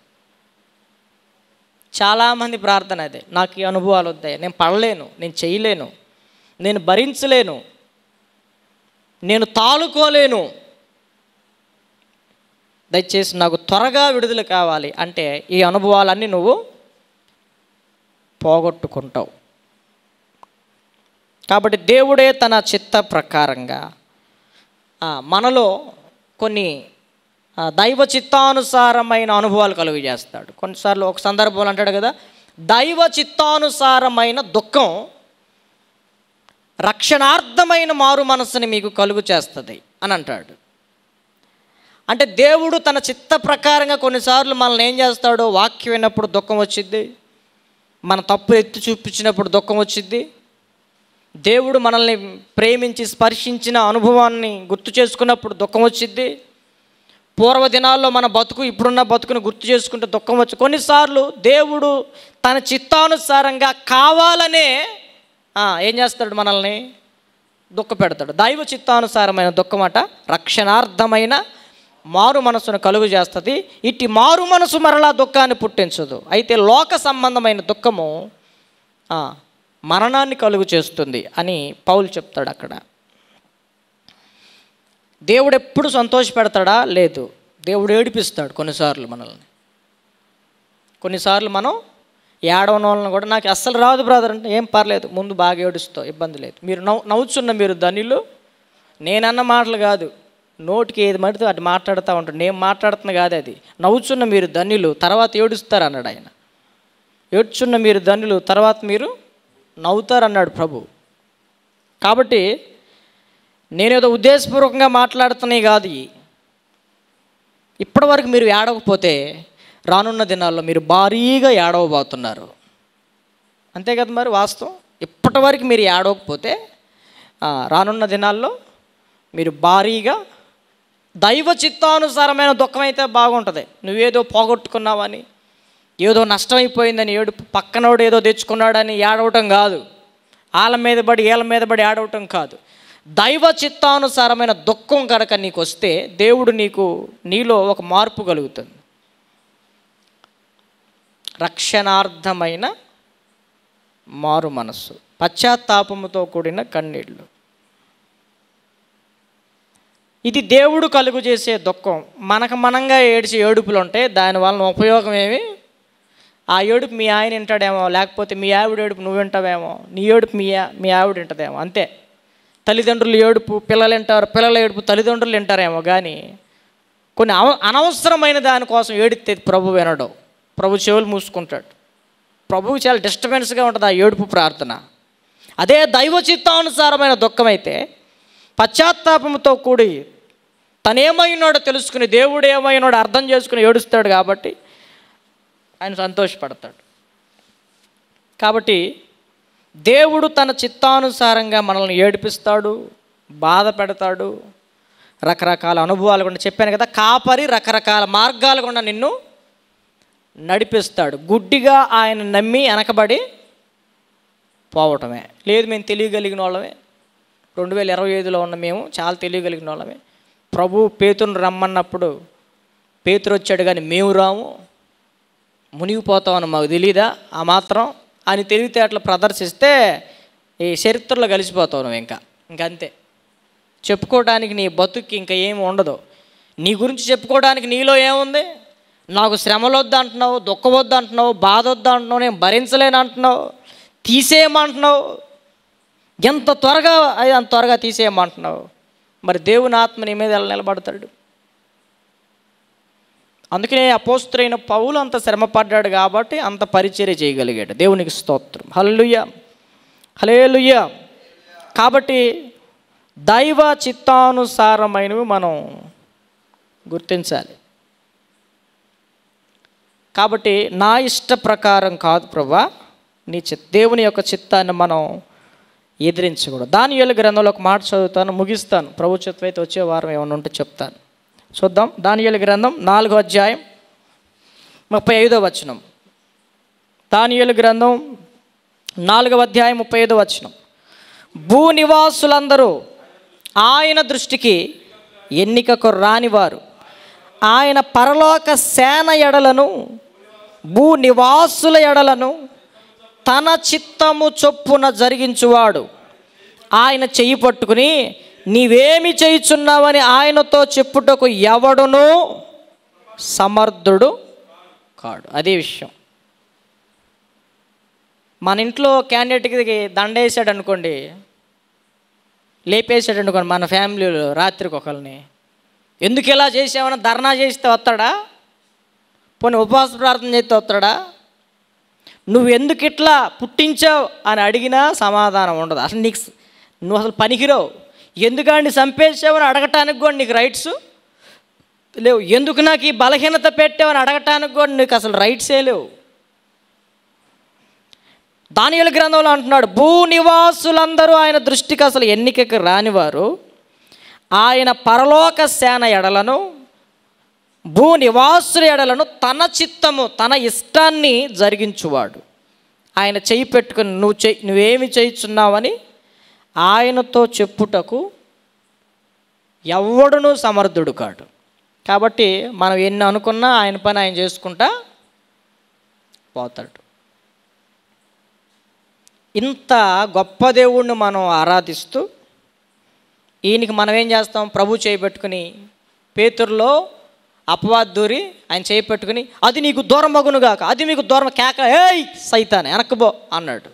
చాలామంది ప్రార్థన అదే, నాకు ఈ అనుభవాలు వద్దాయి, నేను పడలేను, నేను చేయలేను, నేను భరించలేను, నేను తాళుకోలేను, దయచేసి నాకు త్వరగా విడుదల కావాలి అంటే ఈ అనుభవాలన్నీ నువ్వు పోగొట్టుకుంటావు. కాబట్టి దేవుడే తన చిత్త ప్రకారంగా మనలో కొన్ని దైవ చిత్తానుసారమైన అనుభవాలు కలుగు చేస్తాడు. కొన్నిసార్లు ఒక సందర్భంలో అంటాడు కదా, దైవ చిత్తానుసారమైన దుఃఖం రక్షణార్థమైన మారు మనస్సుని మీకు కలుగు చేస్తుంది అని అంటాడు. అంటే దేవుడు తన చిత్త ప్రకారంగా కొన్నిసార్లు మనల్ని ఏం చేస్తాడో, వాక్యం విన్నప్పుడు దుఃఖం వచ్చిద్ది, మన తప్పు ఎత్తి చూపించినప్పుడు దుఃఖం వచ్చిద్ది, దేవుడు మనల్ని ప్రేమించి స్పర్శించిన అనుభవాన్ని గుర్తు చేసుకున్నప్పుడు దుఃఖం వచ్చిద్ది, పూర్వ దినాల్లో మన బతుకు ఇప్పుడున్న బతుకును గుర్తు చేసుకుంటే దుఃఖం వచ్చి, కొన్నిసార్లు దేవుడు తన చిత్తానుసారంగా కావాలనే ఏం చేస్తాడు, మనల్ని దుఃఖ పెడతాడు. దైవ చిత్తానుసారమైన దుఃఖం అట రక్షణార్థమైన మారు మనసును కలుగు చేస్తుంది. ఇట్టి మారు మనసు మరలా దుఃఖాన్ని పుట్టించదు. అయితే లోక సంబంధమైన దుఃఖము మరణాన్ని కలుగు చేస్తుంది అని పౌలు చెప్తాడు అక్కడ. దేవుడు ఎప్పుడు సంతోషపెడతాడా? లేదు, దేవుడు ఏడిపిస్తాడు కొన్నిసార్లు మనల్ని. కొన్నిసార్లు మనం ఏడవని వాళ్ళని కూడా, నాకు అస్సలు రాదు బ్రదర్ అంటే, ఏం పర్లేదు, ముందు బాగా ఏడుస్తావు, ఇబ్బంది లేదు. మీరు నవ్వుచున్న మీరు ధనిలు, నేనన్న మాటలు కాదు, నోటికి ఏది మడితే అది మాట్లాడుతూ ఉంటాడు, నేను మాట్లాడుతున్నా కాదు అది. నవ్వుచున్న మీరు ధన్యులు, తర్వాత ఏడుస్తారు అన్నాడు ఆయన. ఏడ్చున్న మీరు ధన్యులు, తర్వాత మీరు నవ్వుతారు అన్నాడు ప్రభు. కాబట్టి నేనేదో ఉద్దేశపూర్వకంగా మాట్లాడుతున్నాయి కాదు. ఇప్పటివరకు మీరు ఏడవకపోతే రానున్న దినాల్లో మీరు భారీగా ఏడవబోతున్నారు. అంతే కదా మరి వాస్తవం. ఇప్పటివరకు మీరు ఏడవకపోతే రానున్న దినాల్లో మీరు భారీగా, దైవ చిత్తానుసారమైన దుఃఖం అయితే బాగుంటుంది. నువ్వేదో పోగొట్టుకున్నావని, ఏదో నష్టమైపోయిందని ఏడుపు, పక్కనోడు ఏదో తెచ్చుకున్నాడని ఏడవటం కాదు, వాళ్ళ మీద పడి వీళ్ళ మీద పడి ఏడవటం కాదు. దైవ చిత్తానుసారమైన దుఃఖం కనుక నీకు వస్తే దేవుడు నీలో ఒక మార్పు కలుగుతుంది. రక్షణార్థమైన మారు మనస్సు, పశ్చాత్తాపముతో కూడిన కన్నీళ్ళు, ఇది దేవుడు కలుగు చేసే దుఃఖం. మనంగా ఏడిచే ఏడుపులు ఉంటాయి, దానివల్ల ఉపయోగం ఏమి? ఆ ఏడుపు మీ ఆయన వింటాడేమో, లేకపోతే మీ ఆవిడ ఏడుపు నువ్వు వింటావేమో, నీ ఏడుపు మీ ఆవిడ వింటదేమో, అంతే. తల్లిదండ్రులు ఏడుపు పిల్లలు వింటారు, పిల్లల ఏడుపు తల్లిదండ్రులు వింటారేమో, కానీ కొన్ని అనవసరమైన దానికోసం ఏడితే ప్రభు వినడు, ప్రభు చెవులు మూసుకుంటాడు. ప్రభువు చాలా డిస్టర్బెన్స్గా ఉంటుంది ఆ ఏడుపు ప్రార్థన. అదే దైవ చిత్తానుసారమైన దుఃఖం అయితే పశ్చాత్తాపంతో కూడి తనేమైనాడో తెలుసుకుని, దేవుడు ఏమైనాడో అర్థం చేసుకుని ఏడుస్తాడు. కాబట్టి ఆయన సంతోషపడతాడు. కాబట్టి దేవుడు తన చిత్తానుసారంగా మనల్ని ఏడిపిస్తాడు, బాధ పెడతాడు, రకరకాల అనుభవాలు గుండా. చెప్పాను కదా, కాపరి రకరకాల మార్గాలు గుండా నిన్ను నడిపిస్తాడు. గుడ్డిగా ఆయన నమ్మి వెనకబడి పోవటమే లేదు, మేము తెలియగలిగిన వాళ్ళమే, 2025లో ఉన్న మేము చాలా తెలియగలిగిన వాళ్ళమే. ప్రభు పేతురుని రమ్మన్నప్పుడు పేతురు వచ్చాడు కానీ మేము రాము, మునిగిపోతామని మాకు తెలీదా ఆ మాత్రం అని తెలివితేటలు ప్రదర్శిస్తే ఈ చరిత్రలో కలిసిపోతావు నువ్వు. ఇంకంతే. చెప్పుకోవడానికి నీ బతుక్కి ఇంకా ఏమి ఉండదు. నీ గురించి చెప్పుకోవడానికి నీలో ఏముంది? నాకు శ్రమలు వద్దు అంటున్నావు, దుఃఖం వద్దు అంటున్నావు, బాధ వద్దు అంటున్నావు, నేను భరించలేను అంటున్నావు, తీసేయమంటున్నావు. ఎంత త్వరగా అంత త్వరగా తీసేయమంటున్నావు. మరి దేవుని ఆత్మ నీ మీద ఎలా నిలబడతాడు? అందుకనే అపోస్తలుడైన పౌలు అంత శ్రమ పడ్డాడు కాబట్టి అంత పరిచర్య చేయగలిగాడు. దేవునికి స్తోత్రం. హల్లెలూయా, హల్లెలూయా. కాబట్టి దైవ చిత్తానుసారమైనవి మనం గుర్తించాలి. కాబట్టి నా ఇష్ట ప్రకారం కాదు ప్రభువా, నీ దేవుని యొక్క చిత్తాన్ని మనం ఎదిరించకూడదు. దానియేలు గ్రంథంలో ఒక మాట చదువుతాను, ముగిస్తాను. ప్రభు చిత్తం అయితే వచ్చే వారం ఏమైనా ఉంటే చెప్తాను. చూద్దాం. దానియేలు గ్రంథం 4వ అధ్యాయం 35వ వచనం. దానియేలు గ్రంథం 4వ అధ్యాయం 35వ వచనం. భూనివాసులందరూ ఆయన దృష్టికి ఎన్నికకు రానివారు, ఆయన పరలోక సేన ఎడలను భూనివాసుల ఎడలను తన చిత్తము చొప్పున జరిగించువాడు. ఆయన చెయ్యి పట్టుకుని నీవేమి చేయుచున్నావని ఆయనతో చెప్పుటకు ఎవడునూ సమర్థుడు కాడు. అదే విషయం. మన ఇంట్లో క్యాండిడేట్కి దండేసాడు అనుకోండి, లేపేసాడు అనుకోండి, మన ఫ్యామిలీలో రాత్రికి ఒకరిని ఎందుకు ఇలా చేసామని ధర్నా చేస్తే వస్తాడా? పోనీ ఉపవాస ప్రార్థన చేస్తే వస్తాడా? నువ్వు ఎందుకు ఇట్లా పుట్టించావు అని అడిగినా సమాధానం ఉండదు. అసలు నువ్వు అసలు పనికిరావు. ఎందుకండి చంపేసావని అడగటానికి కూడా నీకు రైట్స్ లేవు. ఎందుకు నాకు ఈ బలహీనత పెట్టావని అడగటానికి కూడా నీకు అసలు రైట్సే లేవు. దానియేలు గ్రంథంలో అంటున్నాడు, భూనివాసులందరూ ఆయన దృష్టికి అసలు ఎన్నికకి రానివారు, ఆయన పరలోక సేన ఎడలను భూనివాసుల ఎడలను తన చిత్తము తన ఇష్టాన్ని జరిగించువాడు. ఆయన చెయ్యి పెట్టుకుని నువ్వేమి చేయుచున్నావని ఆయనతో చెప్పుటకు ఎవడునూ సమర్థుడు కాడు. కాబట్టి మనం ఎన్ని అనుకున్నా ఆయన పని ఆయన చేసుకుంటా పోతాడు. ఇంత గొప్ప దేవుణ్ణి మనం ఆరాధిస్తూ ఈయనకి మనం ఏం చేస్తాం? ప్రభు చేయబెట్టుకుని పేతురులో అపవాది దూరి ఆయన చేయబెట్టుకుని అది నీకు దూరం మగునుగాక, అది మీకు దూరం కేక, ఏయ్ సైతాన్ వెనక్కిపో అన్నాడు.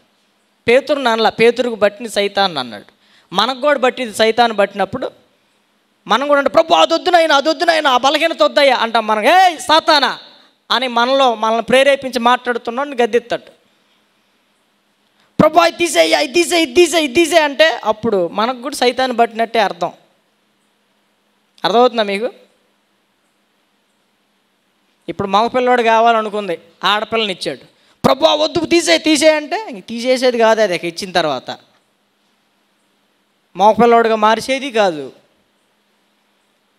పేతురుని అనలా, పేతురుకు బట్టిన సైతాన్ని అన్నాడు. మనకు కూడా బట్టింది సైతాన్ని బట్టినప్పుడు మనం కూడా అంటే ప్రభు అదొద్దునైనా అదొద్దునైనా ఆ బలహీనత వద్దయ్యా అంటాం. మనం ఏయ్ సాతానా అని మనల్ని ప్రేరేపించి మాట్లాడుతున్నాడు గద్దెత్తాడు. ప్రభు అది తీసేయి, అది తీసేయి, ఇది తీసేయి, ఇది తీసేయి అంటే అప్పుడు మనకు కూడా సైతాన్ని బట్టినట్టే అర్థం. అర్థమవుతుందా మీకు? ఇప్పుడు మగపిల్లవాడు కావాలనుకుంది, ఆడపిల్లని ఇచ్చాడు. ప్రభు వద్దు తీసేయి అంటే తీసేసేది కాదు, అది ఇచ్చిన తర్వాత మగపిల్లవాడుగా మార్చేది కాదు.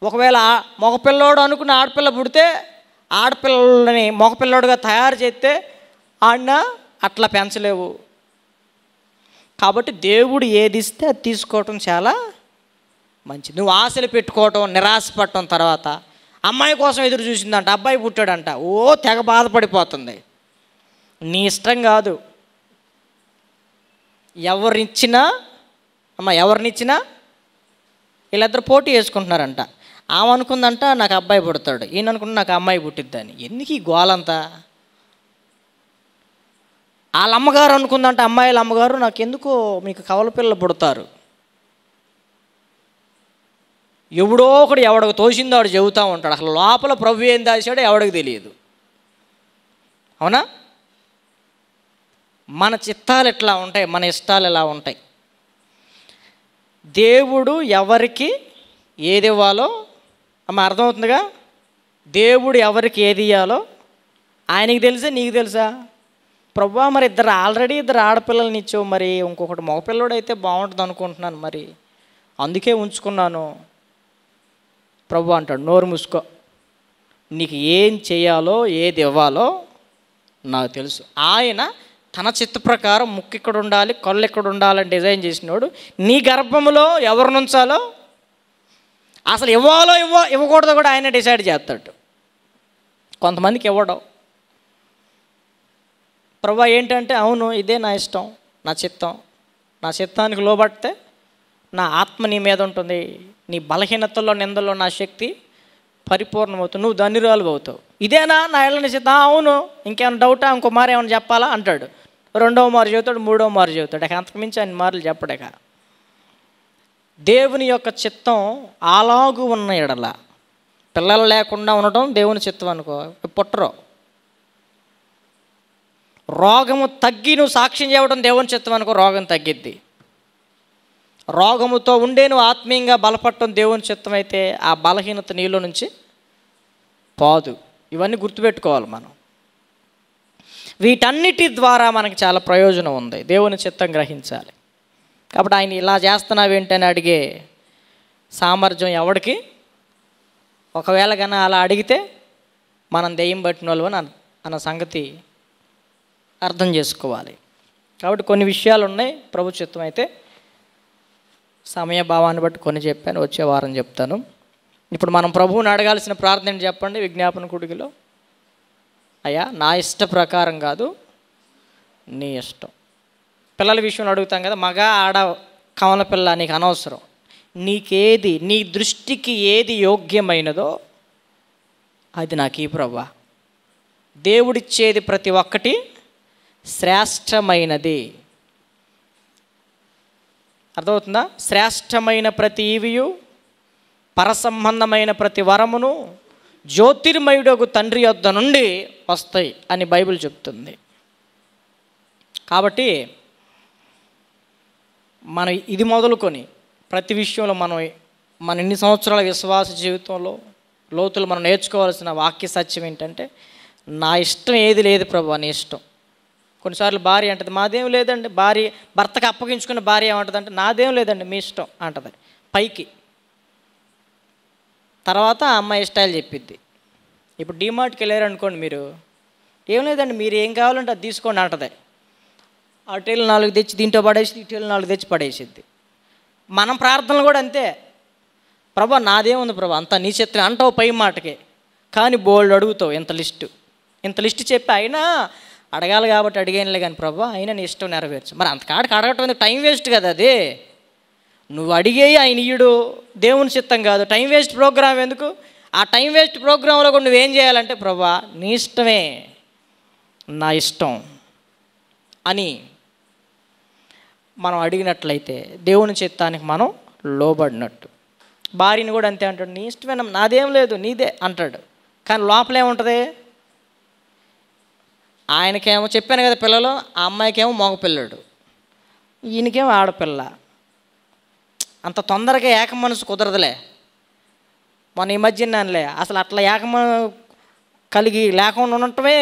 ఒకవేళ మగపిల్లవాడు అనుకున్న ఆడపిల్ల పుడితే ఆడపిల్లలని మగపిల్లవాడుగా తయారు చేస్తే ఆడిన అట్లా పెంచలేవు. కాబట్టి దేవుడు ఏది ఇస్తే అది తీసుకోవటం చాలా మంచిది. నువ్వు ఆశలు పెట్టుకోవటం, నిరాశపడటం, తర్వాత అమ్మాయి కోసం ఎదురు చూసిందంట, అబ్బాయి పుట్టాడంట, తెగ బాధపడిపోతుంది. నీ ఇష్టం కాదు. ఎవరినిచ్చినా వీళ్ళిద్దరు పోటీ వేసుకుంటున్నారంట. ఆమె అనుకుందంట నాకు అబ్బాయి పుడతాడు, ఈయన అనుకుంటే నాకు అమ్మాయి పుట్టిద్దని. ఎందుకు ఈ గోలంతా? వాళ్ళ అమ్మగారు అనుకుందంట, అమ్మాయిల అమ్మగారు నాకు ఎందుకో మీకు కవల పిల్లలు పుడతారు. ఎవడో ఒకడు ఎవడికి తోసిందో వాడు చెబుతూ ఉంటాడు. అసలు లోపల ప్రభు ఏం దాచాడో ఎవడికి తెలియదు. అవునా? మన చిత్తాలు ఎట్లా ఉంటాయి, మన ఇష్టాలు ఎలా ఉంటాయి. దేవుడు ఎవరికి ఏది ఇవ్వాలో అర్థమవుతుందిగా. దేవుడు ఎవరికి ఏది ఇవ్వాలో ఆయనకి తెలుసా, నీకు తెలుసా? ప్రభువా మరి ఆల్రెడీ ఇద్దరు ఆడపిల్లల్ని ఇచ్చావు, మరి ఇంకొకటి మగపిల్లడు అయితే బాగుంటుంది అనుకుంటున్నాను, మరి అందుకే ఉంచుకున్నాను. ప్రభు అంటాడు, నోరు మూసుకో, నీకు ఏం చేయాలో ఏది ఇవ్వాలో నాకు తెలుసు. ఆయన తన చిత్త ప్రకారం ముక్కు ఇక్కడ ఉండాలి, కళ్ళు ఇక్కడ ఉండాలని డిజైన్ చేసినోడు నీ గర్భంలో ఎవరిని ఉంచాలో, అసలు ఇవ్వాలో ఇవ్వకూడదో కూడా ఆయన డిసైడ్ చేస్తాడు. కొంతమందికి ఇవ్వడం. ప్రభువా ఏంటంటే, అవును ఇదే నా ఇష్టం, నా చిత్తం, నా చిత్తానికి లోబడితే నా ఆత్మ నీ మీద ఉంటుంది, నీ బలహీనతల్లో నిందల్లో నా శక్తి పరిపూర్ణమవుతుంది, నువ్వు ధన్యురాలు అవుతావు. ఇదేనా నా ఇళ్ళని చిత్తం? అవును, ఇంకేమైనా డౌటా, ఇంకో మారు ఏమైనా చెప్పాలా అంటాడు. రెండవ మారు చెబుతాడు, మూడవ మారు చెబుతాడు. అంతకుమించి ఆయన మార్లు చెప్పడక. దేవుని యొక్క చిత్తం అలాగూ ఉన్న ఎడల, పిల్లలు లేకుండా ఉండటం దేవుని చిత్తం అనుకో, పుట్టరు. రోగము తగ్గి నువ్వు సాక్ష్యం చేయడం దేవుని చిత్తం అనుకో, రోగం తగ్గిద్ది. రోగముతో ఉండే నువ్వు ఆత్మీయంగా బలపడటం దేవుని చిత్తం అయితే ఆ బలహీనత నీలో నుంచి పోదు. ఇవన్నీ గుర్తుపెట్టుకోవాలి మనం. వీటన్నిటి ద్వారా మనకి చాలా ప్రయోజనం ఉంది. దేవుని చిత్తం గ్రహించాలి. కాబట్టి ఆయన ఇలా చేస్తున్నావేంటని అడిగే సామర్థ్యం ఎవడికి, ఒకవేళ కన్నా అలా అడిగితే మనం దెయ్యం పట్టిన వాళ్ళు అన్న సంగతి అర్థం చేసుకోవాలి. కాబట్టి కొన్ని విషయాలు ఉన్నాయి ప్రభు చిత్తం అయితే. సమయభావాన్ని బట్టి కొన్ని చెప్పాను, వచ్చే వారం చెప్తాను. ఇప్పుడు మనం ప్రభువుని అడగాల్సిన ప్రార్థన చెప్పండి విజ్ఞాపన కూడికలో. అయ్యా నా ఇష్ట ప్రకారం కాదు, నీ ఇష్టం. పిల్లల విషయంలో అడుగుతాం కదా, మగ ఆడ కమల పిల్ల నీకు అనవసరం, నీకేది నీ దృష్టికి ఏది యోగ్యమైనదో అది నాకు ఈ ప్రభువా. దేవుడిచ్చేది ప్రతి ఒక్కటి శ్రేష్టమైనది. అర్థమవుతుందా? శ్రేష్టమైన ప్రతి ఈవియు, పరసంబంధమైన ప్రతి వరమును జ్యోతిర్మయుడగు తండ్రి యొద్ద నుండి వస్తాయి అని బైబిల్ చెప్తుంది. కాబట్టి మనం ఇది మొదలుకొని ప్రతి విషయంలో మన ఇన్ని సంవత్సరాల విశ్వాస జీవితంలో లోతులు మనం నేర్చుకోవాల్సిన వాక్య సత్యం ఏంటంటే, నా ఇష్టం ఏది లేదు ప్రభువా, నీ ఇష్టం. కొన్నిసార్లు భార్య అంటది మాదేం లేదండి, భర్తకు అప్పగించుకున్న భార్య ఏమంటుంది అంటే నాదేం లేదండి మీ ఇష్టం అంటది పైకి. తర్వాత ఆ అమ్మాయి ఇష్టాలు చెప్పిద్ది. ఇప్పుడు డీమార్ట్కి వెళ్ళారు అనుకోండి, మీరు ఏం లేదండి మీరు ఏం కావాలంటే అది తీసుకోండి అంటది. అటేళ్ళు 4 తెచ్చి దీంట్లో పడేసి, ఇటేళ్ళు 4 తెచ్చి పడేసిద్ది. మనం ప్రార్థనలు కూడా అంతే. ప్రభా నాదేముంది ప్రభా అంతా నీ చిత్రం అంటావు పై మాటకే, కానీ బోల్డ్ అడుగుతావు. ఇంత లిస్ట్ చెప్పి అయినా అడగాలి కాబట్టి అడిగేనులే కానీ ప్రభా అయినా నీ ఇష్టం నెరవేర్చు. మరి అంతకాడికి అడగటం టైం వేస్ట్ కదా. అది నువ్వు అడిగేయి ఆయన ఇయ్యడు, దేవుని చిత్తం కాదు. టైం వేస్ట్ ప్రోగ్రాం ఎందుకు? ఆ టైం వేస్ట్ ప్రోగ్రాంలో కూడా నువ్వేం చేయాలంటే ప్రభా నీ ఇష్టమే, నా ఇష్టం అని మనం అడిగినట్లయితే దేవుని చిత్తానికి మనం లోబడినట్టు. భార్యని కూడా అంతే అంటాడు, నీ ఇష్టమేనా, నాదేం లేదు నీదే అంటాడు. కానీ లోపలేముంటుంది? ఆయనకేమో చెప్పాను కదా పిల్లలు, ఆ అమ్మాయికేమో మగపిల్లడు, ఈయనకేమో ఆడపిల్ల. అంత తొందరగా ఏక మనసు కుదరదులే. మన ఈ మధ్యనానులే అసలు అట్లా కలిగి లేకుండా ఉండటమే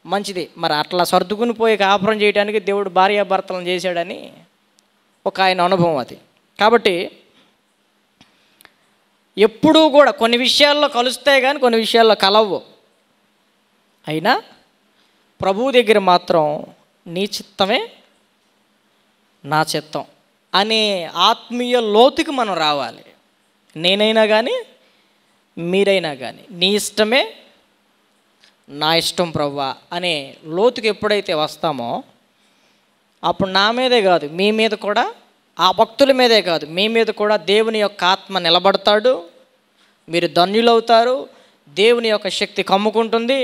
మంచిది. మరి అట్లా సర్దుకుని పోయి కాపురం చేయడానికి దేవుడు భార్యాభర్తలను చేశాడని ఒక ఆయన అనుభవం అది. కాబట్టి ఎప్పుడూ కూడా కొన్ని విషయాల్లో కలుస్తాయి కానీ కొన్ని విషయాల్లో కలవు. అయినా ప్రభువు దగ్గర మాత్రం నీ చిత్తమే నా చిత్తం అనే ఆత్మీయ లోతుకి మనం రావాలి. నేనైనా కానీ మీరైనా కానీ నీ ఇష్టమే నా ఇష్టం ప్రభువా అనే లోతుకి ఎప్పుడైతే వస్తామో అప్పుడు నా మీదే కాదు మీ మీద కూడా, ఆ భక్తుల మీదే కాదు మీ మీద కూడా దేవుని యొక్క ఆత్మ నిలబడతాడు. మీరు ధన్యులవుతారు. దేవుని యొక్క శక్తి కమ్ముకుంటుంది.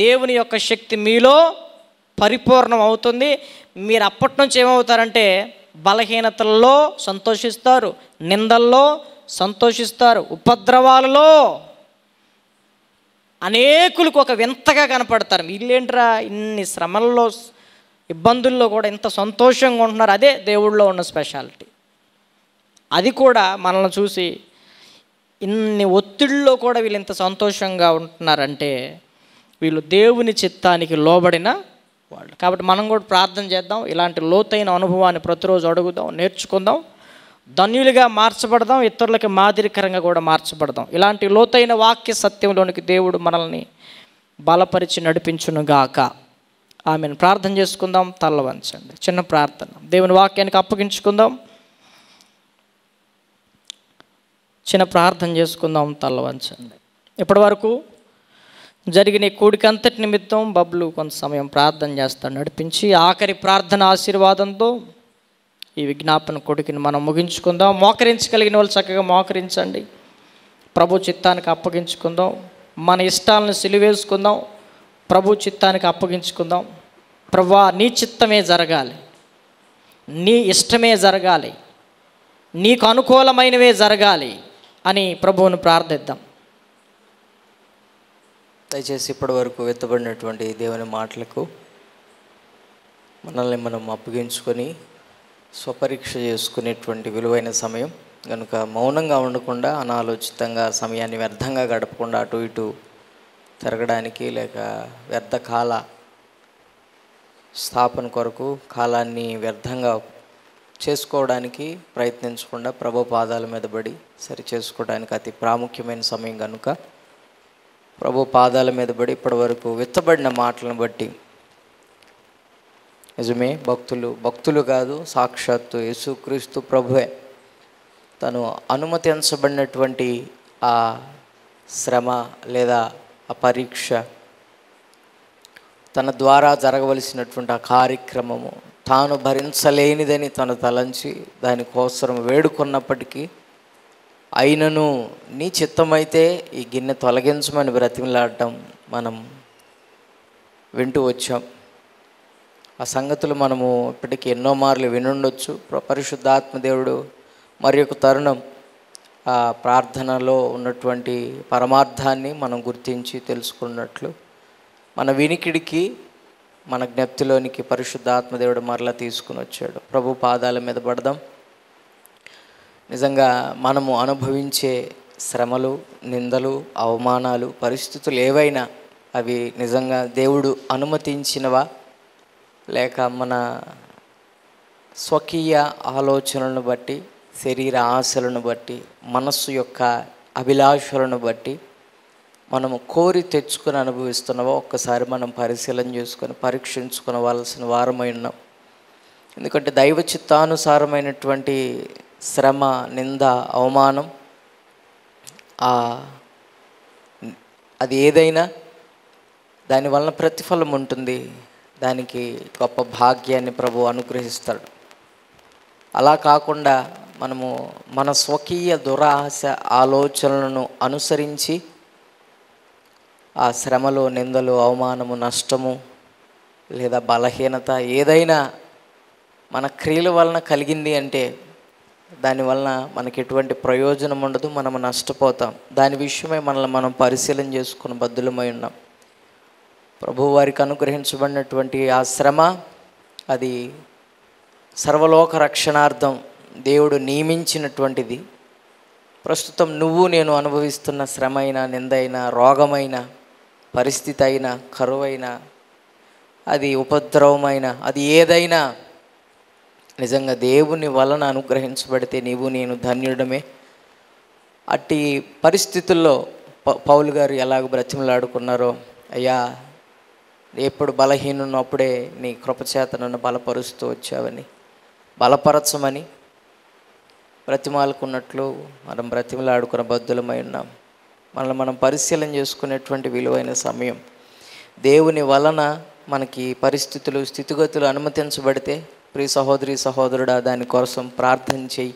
దేవుని యొక్క శక్తి మీలో పరిపూర్ణం అవుతుంది. మీరు అప్పటి నుంచి ఏమవుతారంటే బలహీనతల్లో సంతోషిస్తారు, నిందల్లో సంతోషిస్తారు, ఉపద్రవాలలో అనేకులకు ఒక వింతగా కనపడతారు. వీళ్ళేంట్రా ఇన్ని శ్రమల్లో ఇబ్బందుల్లో కూడా ఇంత సంతోషంగా ఉంటున్నారు. అదే దేవుళ్ళో ఉన్న స్పెషాలిటీ. అది కూడా మనల్ని చూసి ఇన్ని ఒత్తిడిలో కూడా వీళ్ళు ఇంత సంతోషంగా ఉంటున్నారంటే వీళ్ళు దేవుని చిత్తానికి లోబడిన వాళ్ళు. కాబట్టి మనం కూడా ప్రార్థన చేద్దాం. ఇలాంటి లోతైన అనుభవాన్ని ప్రతిరోజు అడుగుదాం, నేర్చుకుందాం, ధన్యులుగా మార్చబడదాం, ఇతరులకి మాదిరికరంగా కూడా మార్చబడదాం. ఇలాంటి లోతైన వాక్య సత్యంలోనికి దేవుడు మనల్ని బలపరిచి నడిపించునుగాక. ఆమెను ప్రార్థన చేసుకుందాం. తల్ల వంచండి. చిన్న ప్రార్థన, దేవుని వాక్యానికి అప్పగించుకుందాం. చిన్న ప్రార్థన చేసుకుందాం. తల్ల వంచండి. ఇప్పటి వరకు జరిగిన కూడిక అంతటి నిమిత్తం బబ్లు కొంత సమయం ప్రార్థన చేస్తాడు నడిపించి, ఆఖరి ప్రార్థన ఆశీర్వాదంతో ఈ విజ్ఞాపన కొడుకుని మనం ముగించుకుందాం. మోకరించగలిగిన వాళ్ళు చక్కగా మోకరించండి. ప్రభు చిత్తానికి అప్పగించుకుందాం. మన ఇష్టాలను సిలువేసుకుందాం. ప్రభు చిత్తానికి అప్పగించుకుందాం. ప్రభువా, నీ చిత్తమే జరగాలి, నీ ఇష్టమే జరగాలి, నీకు అనుకూలమైనవే జరగాలి అని ప్రభువును ప్రార్థిద్దాం. దయచేసి ఇప్పటి వరకు వెత్తబడినటువంటి దేవుని మాటలకు మనల్ని మనం అప్పగించుకొని స్వపరీక్ష చేసుకునేటువంటి విలువైన సమయం కనుక మౌనంగా ఉండకుండా, అనాలోచితంగా సమయాన్ని వ్యర్థంగా గడపకుండా అటు ఇటు తిరగడానికి లేక వ్యర్థ కాల స్థాపన కొరకు కాలాన్ని వ్యర్థంగా చేసుకోవడానికి ప్రయత్నించకుండా ప్రభు పాదాల మీద పడి సరి చేసుకోవడానికి అతి ప్రాముఖ్యమైన సమయం కనుక ప్రభు పాదాల మీద పడి ఇప్పటి వరకు విత్తబడిన మాటలను బట్టి నిజమే భక్తులు కాదు, సాక్షాత్తు యేసుక్రీస్తు ప్రభువే తను అనుమతించబడినటువంటి ఆ శ్రమ లేదా ఆ పరీక్ష, తన ద్వారా జరగవలసినటువంటి ఆ కార్యక్రమము తాను భరించలేనిదని తను తలంచి దానికోసం వేడుకున్నప్పటికీ, అయినను నీ చిత్తమైతే ఈ గిన్నె తొలగించమని బ్రతిమలాడటం మనం వింటూ వచ్చాం. ఆ సంగతులు మనము ఇప్పటికీ ఎన్నో మార్లు వినుండొచ్చు. పరిశుద్ధాత్మ దేవుడు మరి ఒక తరుణం ఆ ప్రార్థనలో ఉన్నటువంటి పరమార్థాన్ని మనం గుర్తించి తెలుసుకున్నట్లు మన వినికిడికి, మన జ్ఞప్తిలోనికి పరిశుద్ధాత్మ దేవుడు మరలా తీసుకుని వచ్చాడు. ప్రభు పాదాల మీద పడదాం. నిజంగా మనము అనుభవించే శ్రమలు, నిందలు, అవమానాలు, పరిస్థితులు ఏవైనా అవి నిజంగా దేవుడు అనుమతించినవా లేక మన స్వకీయ ఆలోచనలను బట్టి, శరీర ఆశలను బట్టి, మనస్సు యొక్క అభిలాషలను బట్టి మనము కోరి తెచ్చుకొని అనుభవిస్తున్నావో ఒక్కసారి మనం పరిశీలన చేసుకొని పరీక్షించుకోవాల్సిన వారమై ఉన్నాం. ఎందుకంటే దైవ చిత్తానుసారమైనటువంటి శ్రమ, నింద, అవమానం అది ఏదైనా దానివలన ప్రతిఫలం ఉంటుంది. దానికి గొప్ప భాగ్యాన్ని ప్రభు అనుగ్రహిస్తాడు. అలా కాకుండా మనము మన స్వకీయ దురాశ ఆలోచనలను అనుసరించి ఆ శ్రమలు, నిందలు, అవమానము, నష్టము లేదా బలహీనత ఏదైనా మన క్రియల వలన కలిగింది అంటే దానివలన మనకి ఎటువంటి ప్రయోజనం ఉండదు, మనము నష్టపోతాం. దాని విషయమై మనల్ని మనం పరిశీలన చేసుకుని బద్దులమై ఉన్నాం. ప్రభు వారికి అనుగ్రహించబడినటువంటి ఆ శ్రమ అది సర్వలోక రక్షణార్థం దేవుడు నియమించినటువంటిది. ప్రస్తుతం నువ్వు నేను అనుభవిస్తున్న శ్రమ అయినా, నిందైనా, రోగమైన పరిస్థితి అయినా, కరువైనా, అది ఉపద్రవమైన, అది ఏదైనా నిజంగా దేవుని వలన అనుగ్రహించబడితే నీవు నేను ధన్యుడమే. అట్టి పరిస్థితుల్లో పౌలు గారు ఎలాగ బ్రతిమలాడుకున్నారో, అయ్యా ఎప్పుడు బలహీనున్నప్పుడే నీ కృపచేత నన్ను బలపరుస్తూ వచ్చావని, బలపరచమని బ్రతిమాలుకున్నట్లు మనం బ్రతిమలాడుకున్న బద్దులమై ఉన్నాం. మనల్ని మనం పరిశీలన చేసుకునేటువంటి విలువైన సమయం. దేవుని వలన మనకి పరిస్థితులు, స్థితిగతులు అనుమతించబడితే ప్రియ సహోదరి సహోదరుడా దానికోసం ప్రార్థన చేయి.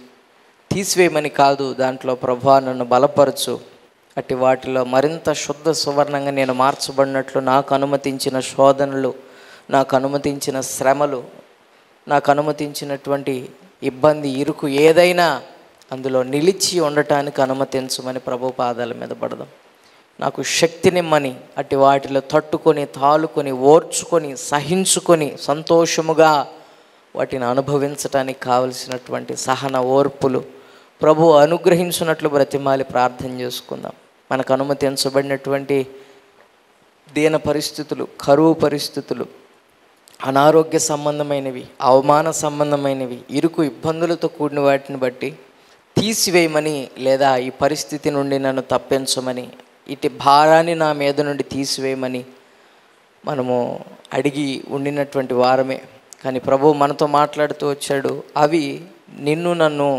తీసివేయమని కాదు, దాంట్లో ప్రభువా నన్ను బలపరచు, అట్టి వాటిలో మరింత శుద్ధ సువర్ణంగా నేను మార్చబడినట్లు నాకు అనుమతించిన శోధనలు, నాకు అనుమతించిన శ్రమలు, నాకు అనుమతించినటువంటి ఇబ్బంది, ఇరుకు ఏదైనా అందులో నిలిచి ఉండటానికి అనుమతించమని ప్రభు పాదాల మీద పడదాం. నాకు శక్తినిమ్మని అట్టి వాటిలో తట్టుకొని, తాలుకొని, ఓర్చుకొని, సహించుకొని సంతోషముగా వాటిని అనుభవించటానికి కావలసినటువంటి సహన ఓర్పులు ప్రభు అనుగ్రహించినట్లు బ్రతిమాలి ప్రార్థన చేసుకుందాం. మనకు అనుమతించబడినటువంటి దీన పరిస్థితులు, కరువు పరిస్థితులు, అనారోగ్య సంబంధమైనవి, అవమాన సంబంధమైనవి, ఇరుకు ఇబ్బందులతో కూడిన వాటిని బట్టి తీసివేయమని లేదా ఈ పరిస్థితి నుండి నన్ను తప్పించమని, ఇటు భారాన్ని నా మీద నుండి తీసివేయమని మనము అడిగి ఉండినటువంటి వారమే. కానీ ప్రభువు మనతో మాట్లాడుతూ వచ్చాడు, అవి నిన్ను నన్ను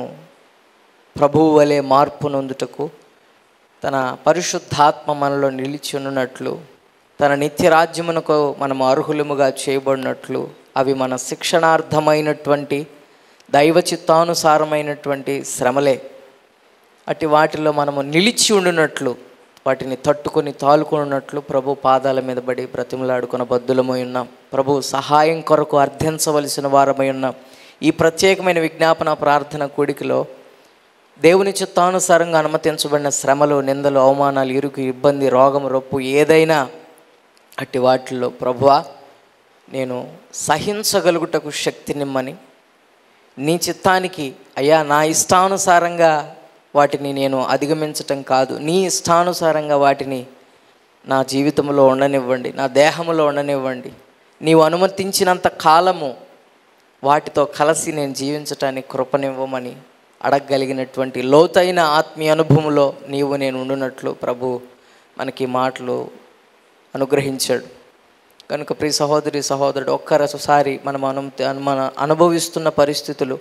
ప్రభువు వలె మార్పు నొందుటకు, తన పరిశుద్ధాత్మ మనలో నిలిచి ఉన్నట్లు, తన నిత్యరాజ్యమునకు మనం అర్హులముగా చేయబడినట్లు, అవి మన శిక్షణార్థమైనటువంటి దైవ చిత్తానుసారమైనటువంటి శ్రమలే. అట్టి వాటిలో మనము నిలిచి ఉండినట్లు, వాటిని తట్టుకొని తాలుకున్నట్లు ప్రభు పాదాల మీద పడి బ్రతిమలాడుకున్న బద్దులమై ఉన్నాం. ప్రభు సహాయం కొరకు అర్థించవలసిన వారమై ఉన్నాం. ఈ ప్రత్యేకమైన విజ్ఞాపన ప్రార్థన కూడికలో దేవుని చిత్తానుసారంగా అనుమతించబడిన శ్రమలు, నిందలు, అవమానాలు, ఇరుకు, ఇబ్బంది, రోగం, రొప్పు ఏదైనా అట్టి వాటిల్లో ప్రభువా నేను సహించగలుగుటకు శక్తినిమ్మని, నీ చిత్తానికి అయ్యా నా ఇష్టానుసారంగా వాటిని నేను అధిగమించటం కాదు, నీ ఇష్టానుసారంగా వాటిని నా జీవితంలో ఉండనివ్వండి, నా దేహంలో ఉండనివ్వండి. నీవు అనుమతించినంత కాలము వాటితో కలిసి నేను జీవించటానికి కృపనివ్వమని అడగగలిగినటువంటి లోతైన ఆత్మీయ అనుభవంలో నీవు నేను ఉండునట్లు ప్రభు మనకి మాటలు అనుగ్రహించాడు. కనుక ప్రియ సహోదరి సహోదరుడు, ఒక్కసారి మన అనుభవిస్తున్న పరిస్థితులు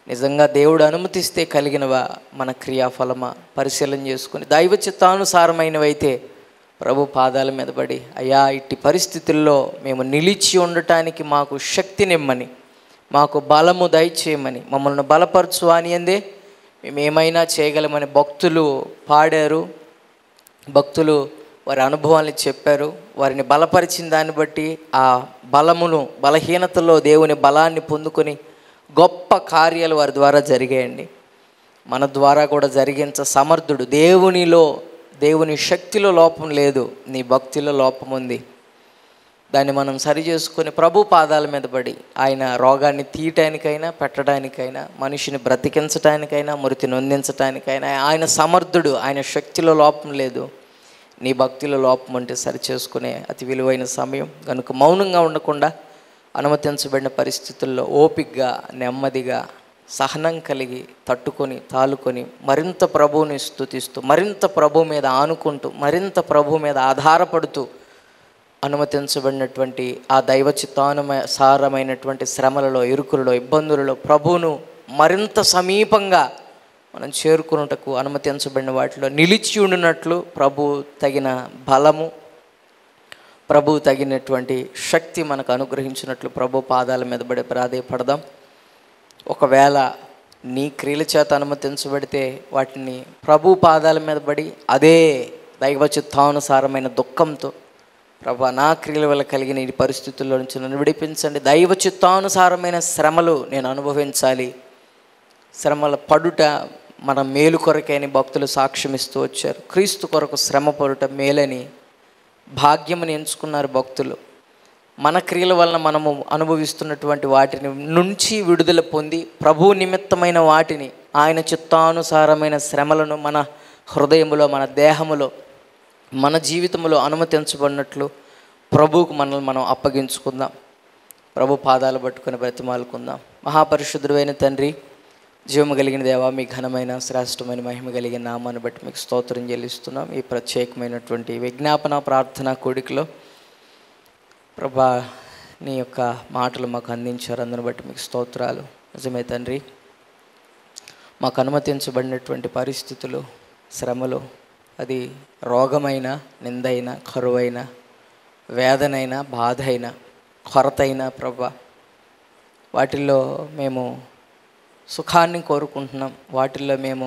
నిజంగా దేవుడు అనుమతిస్తే కలిగినవా, మన క్రియాఫలమా పరిశీలన చేసుకుని దైవ చిత్తానుసారమైనవైతే ప్రభు పాదాల మీద పడి అయ్యా ఇట్టి పరిస్థితుల్లో మేము నిలిచి ఉండటానికి మాకు శక్తినిమ్మని, మాకు బలము దయచేయమని, మమ్మల్ని బలపరచు అని అందే మేము ఏమైనా చేయగలమని భక్తులు పాడారు. భక్తులు వారి అనుభవాన్ని చెప్పారు. వారిని బలపరిచిన దాన్ని బట్టి ఆ బలమును, బలహీనతలో దేవుని బలాన్ని పొందుకొని గొప్ప కార్యాలు వారి ద్వారా జరిగాయండి. మన ద్వారా కూడా జరిగించ సమర్థుడు. దేవుని శక్తిలో లోపం లేదు, నీ భక్తిలో లోపం ఉంది. దాన్ని మనం సరి చేసుకొని ప్రభు పాదాల మీద పడి ఆయన రోగాన్ని తీయటానికైనా, పెట్టడానికైనా, మనిషిని బ్రతికించడానికైనా, మృతి నొందించడానికైనా ఆయన సమర్థుడు. ఆయన శక్తిలో లోపం లేదు, నీ భక్తిలో లోపం అంటే సరి చేసుకునే అతి విలువైన సమయం. కనుక మౌనంగా ఉండకుండా అనుమతించబడిన పరిస్థితుల్లో ఓపికగా, నెమ్మదిగా, సహనం కలిగి తట్టుకొని తాలుకొని మరింత ప్రభువుని స్తుతిస్తూ, మరింత ప్రభు మీద ఆనుకుంటూ, మరింత ప్రభు మీద ఆధారపడుతూ అనుమతించబడినటువంటి ఆ దైవ చిత్తానుసారమైనటువంటి శ్రమలలో, ఇరుకులలో, ఇబ్బందులలో ప్రభువును మరింత సమీపంగా మనం చేరుకున్నటకు అనుమతించబడిన వాటిలో నిలిచి ఉండినట్లు ప్రభు తగిన బలము, ప్రభు తగినటువంటి శక్తి మనకు అనుగ్రహించినట్లు ప్రభు పాదాల మీద పడి ప్రాధేయపడదాం. ఒకవేళ నీ క్రియల చేత అనుమతించబడితే వాటిని ప్రభు పాదాల మీద పడి అదే దైవ చిత్తానుసారమైన దుఃఖంతో ప్రభు నా క్రియల వల్ల కలిగిన ఈ పరిస్థితుల్లో నుంచి నన్ను విడిపించండి, దైవ చిత్తానుసారమైన శ్రమలు నేను అనుభవించాలి. శ్రమల పడుట మన మేలు కొరకని భక్తులు సాక్ష్యం ఇస్తూ వచ్చారు. క్రీస్తు కొరకు శ్రమ పడుట మేలని భాగ్యమని ఎంచుకున్నారు భక్తులు. మన క్రియల వలన మనము అనుభవిస్తున్నటువంటి వాటిని నుంచి విడుదల పొంది ప్రభు నిమిత్తమైన వాటిని, ఆయన చిత్తానుసారమైన శ్రమలను మన హృదయములో, మన దేహములో, మన జీవితంలో అనుమతించబడినట్లు ప్రభువుకు మనల్ని మనం అప్పగించుకుందాం. ప్రభు పాదాలు పట్టుకుని బ్రతిమాలుకుందాం. మహాపరిశుద్ధుడైన తండ్రి, జీవము కలిగిన దేవా, మీ ఘనమైన శ్రేష్టమైన మహిమ కలిగిన నామాన్ని బట్టి మీకు స్తోత్రం చెల్లిస్తున్నాం. ఈ ప్రత్యేకమైనటువంటి విజ్ఞాపన ప్రార్థన కూడికలో ప్రభా నీ యొక్క మాటలు మాకు అందించారు. అందుని బట్టి మీకు స్తోత్రాలు. నిజమే తండ్రి, మాకు అనుమతించబడినటువంటి పరిస్థితులు, శ్రమలు, అది రోగమైన, నిందైన, కరువైన, వేదనైనా, బాధ అయినా, కొరతైనా ప్రభా వాటిల్లో మేము సుఖాన్ని కోరుకుంటున్నాం. వాటిల్లో మేము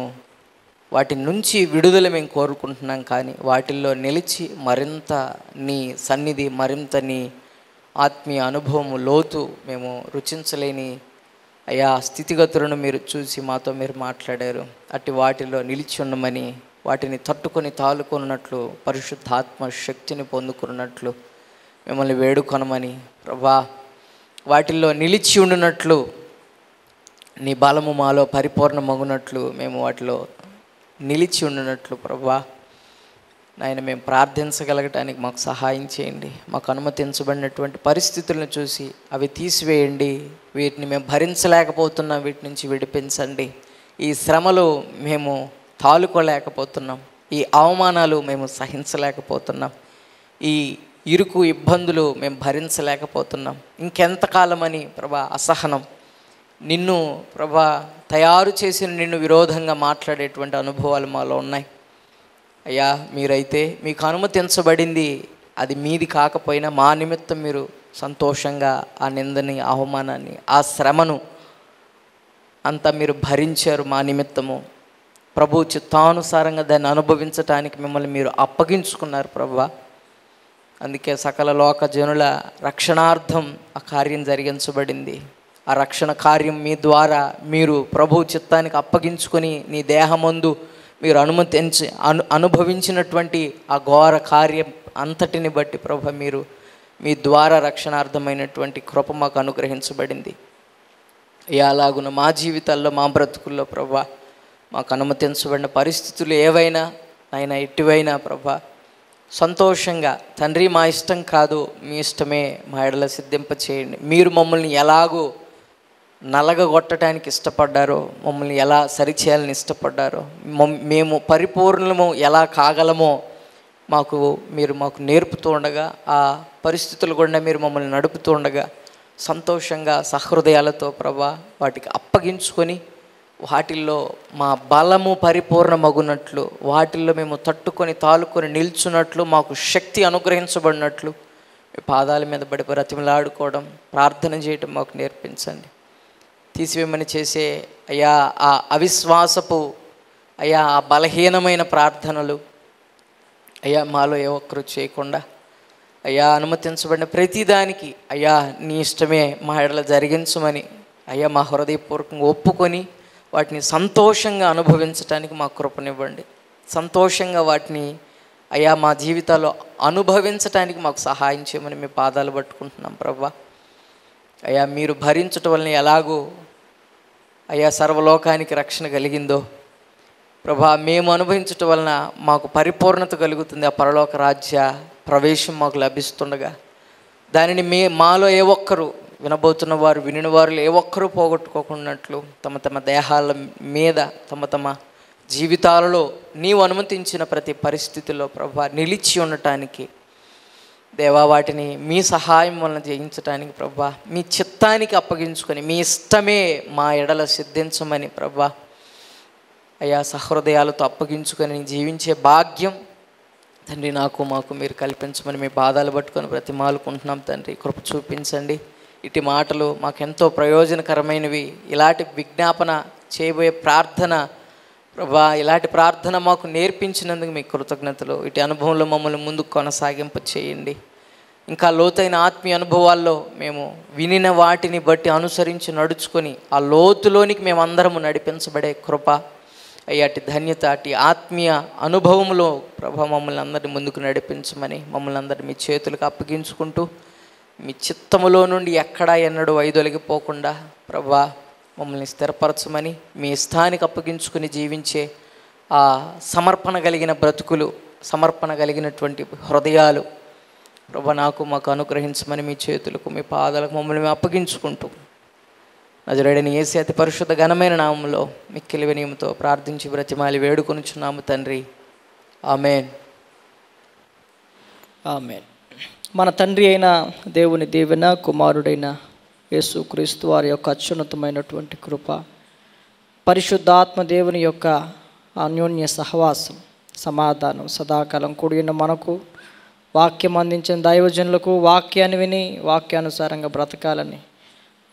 వాటి నుంచి విడుదల మేము కోరుకుంటున్నాం. కానీ వాటిల్లో నిలిచి మరింత నీ సన్నిధి, మరింత నీ ఆత్మీయ అనుభవము లోతు మేము రుచించలేని అయా స్థితిగతులను మీరు చూసి మాతో మీరు మాట్లాడారు. అట్టి వాటిలో నిలిచి ఉండమని, వాటిని తట్టుకొని తాలుకున్నట్లు, పరిశుద్ధాత్మ శక్తిని పొందుకున్నట్లు మిమ్మల్ని వేడుకొనమని ప్రభా, వాటిల్లో నిలిచి ఉండినట్లు నీ బలము మాలో పరిపూర్ణమగునట్లు మేము వాటిలో నిలిచి ఉండినట్లు ప్రభా నాయన మేము ప్రార్థించగలగటానికి మాకు సహాయం చేయండి. మాకు అనుమతించబడినటువంటి పరిస్థితులను చూసి అవి తీసివేయండి. వీటిని మేము భరించలేకపోతున్నాం, వీటి నుంచి విడిపించండి. ఈ శ్రమలు మేము తాలుకోలేకపోతున్నాం, ఈ అవమానాలు మేము సహించలేకపోతున్నాం, ఈ ఇరుకు ఇబ్బందులు మేము భరించలేకపోతున్నాం. ఇంకెంతకాలమని ప్రభా అసహనం, నిన్ను ప్రభా తయారు చేసిన నిన్ను విరోధంగా మాట్లాడేటువంటి అనుభవాలు మాలో ఉన్నాయి. అయ్యా మీరైతే మీకు అనుమతించబడింది అది మీది కాకపోయినా మా నిమిత్తం మీరు సంతోషంగా ఆ నిందని, అవమానాన్ని, ఆ శ్రమను అంతా మీరు భరించారు మా నిమిత్తము. ప్రభు చిత్తానుసారంగా దాన్ని అనుభవించటానికి మిమ్మల్ని మీరు అప్పగించుకున్నారు ప్రభువా. అందుకే సకల లోక జనుల రక్షణార్థం ఆ కార్యం జరిగించబడింది. ఆ రక్షణ కార్యం మీ ద్వారా మీరు ప్రభు చిత్తానికి అప్పగించుకొని నీ దేహమందు మీరు అనుభవించినటువంటి ఆ ఘోర కార్యం అంతటిని బట్టి ప్రభు మీరు మీ ద్వారా రక్షణార్థమైనటువంటి కృప మాకు అనుగ్రహించబడింది. అలాగున మా జీవితాల్లో మా బ్రతుకుల్లో ప్రభా మాకు అనుమతించబడిన పరిస్థితులు ఏవైనా ఆయన ఎటువైనా ప్రభా సంతోషంగా తండ్రి మా ఇష్టం కాదు మీ ఇష్టమే మా ఎడల సిద్ధింప చేయండి. మీరు మమ్మల్ని ఎలాగో నలగగొట్టడానికి ఇష్టపడ్డారో, మమ్మల్ని ఎలా సరిచేయాలని ఇష్టపడ్డారో, మేము పరిపూర్ణము ఎలా కాగలమో మీరు మాకు నేర్పుతూ ఉండగా, ఆ పరిస్థితులు కూడా మీరు మమ్మల్ని నడుపుతూ ఉండగా సంతోషంగా సహృదయాలతో ప్రభా వాటికి అప్పగించుకొని వాటిల్లో మా బలము పరిపూర్ణమగునట్లు, వాటిల్లో మేము తట్టుకొని తాలుకొని నిల్చున్నట్లు, మాకు శక్తి అనుగ్రహించబడినట్లు మీ పాదాల మీద పడి బ్రతిమలాడుకోవడం, ప్రార్థన చేయటం మాకు నేర్పించండి. తీసివేయమని చేసే అయ్యా ఆ అవిశ్వాసపు అయ్యా ఆ బలహీనమైన ప్రార్థనలు అయ్యా మాలో ఏ ఒక్కరు చేయకుండా అయ్యా అనుమతించబడిన ప్రతిదానికి అయ్యా నీ ఇష్టమే మా ఎడల జరిగించమని అయ్యా మా హృదయపూర్వకంగా ఒప్పుకొని వాటిని సంతోషంగా అనుభవించడానికి మాకు కృపనివ్వండి. సంతోషంగా వాటిని అయ్యా మా జీవితాల్లో అనుభవించడానికి మాకు సహాయం చేయమని మీ పాదాలు పట్టుకుంటున్నాం ప్రభా. అయ్యా మీరు భరించటం వలన ఎలాగో అయ్యా సర్వలోకానికి రక్షణ కలిగిందో ప్రభా మేము అనుభవించటం వలన మాకు పరిపూర్ణత కలుగుతుంది. ఆ పరలోక రాజ్య ప్రవేశం మాకు లభిస్తుండగా దానిని మాలో ఏ ఒక్కరు వినబోతున్న వారు వినిన వారు ఏ ఒక్కరూ పోగొట్టుకోకున్నట్లు తమ తమ దేహాల మీద తమ జీవితాలలో నీవు అనుమతించిన ప్రతి పరిస్థితుల్లో ప్రభా నిలిచి ఉండటానికి దేవా వాటిని మీ సహాయం వలన జయించడానికి ప్రభా మీ చిత్తానికి అప్పగించుకొని మీ ఇష్టమే మా ఎడల సిద్ధించమని ప్రభా అయ్యా సహృదయాలతో అప్పగించుకొని జీవించే భాగ్యం తండ్రి మాకు మీరు కల్పించమని మీ పాదాలు పట్టుకొని బ్రతిమాలుకుంటున్నాం తండ్రి. కృప చూపించండి. ఇటు మాటలు మాకెంతో ప్రయోజనకరమైనవి. ఇలాంటి విజ్ఞాపన చేయబోయే ప్రార్థన ప్రభా ఇలాంటి ప్రార్థన మాకు నేర్పించినందుకు మీకు కృతజ్ఞతలు. ఇటు అనుభవంలో మమ్మల్ని ముందుకు కొనసాగింప చేయండి. ఇంకా లోతైన ఆత్మీయ అనుభవాల్లో మేము వినిన వాటిని బట్టి అనుసరించి నడుచుకొని ఆ లోతులోనికి మేమందరము నడిపించబడే కృప అయ్యాటి ధన్యత, అటు ఆత్మీయ అనుభవంలో ప్రభా మమ్మల్ని అందరినీ ముందుకు నడిపించమని మమ్మల్ని అందరినీ మీ చేతులకు అప్పగించుకుంటూ మీ చిత్తములో నుండి ఎక్కడా ఎన్నడూ వైదొలిగిపోకుండా ప్రభా మమ్మల్ని స్థిరపరచమని మీ ఇష్టానికి అప్పగించుకుని జీవించే ఆ సమర్పణ కలిగిన బ్రతుకులు, సమర్పణ కలిగినటువంటి హృదయాలు ప్రభా మాకు అనుగ్రహించమని మీ చేతులకు మీ పాదాలకు మమ్మల్ని మేము అప్పగించుకుంటూ నజరేయుడైన యేసు అతి పరిశుద్ధ ఘనమైన నామములో మిక్కిలి వినయముతో ప్రార్థించి బ్రతిమాలి వేడుకొనుచున్నాము తండ్రి. ఆమేన్. ఆమేన్. మన తండ్రి అయిన దేవుని దీవెన, కుమారుడైన యేసుక్రీస్తు వారి యొక్క అత్యున్నతమైనటువంటి కృప, పరిశుద్ధాత్మ దేవుని యొక్క అన్యోన్య సహవాసం, సమాధానం సదాకాలం కూడిన మనకు, వాక్యం అందించిన దైవజనులకు వాక్యాన్ని విని వాక్యానుసారంగా బ్రతకాలని,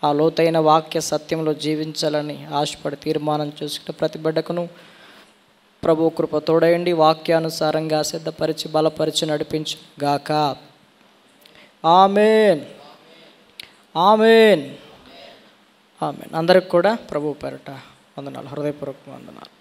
ఆ లోతైన వాక్య సత్యంలో జీవించాలని ఆశపడి తీర్మానం చేసుకున్న ప్రతి బిడ్డకును ప్రభు కృప తోడయండి. వాక్యానుసారంగా సిద్ధపరిచి బలపరిచి నడిపించు గాక. ఆమేన్. ఆమేన్. ఆమేన్. అందరికి కూడా ప్రభు పేరట వందనాలు, హృదయపూర్వక వందనాలు.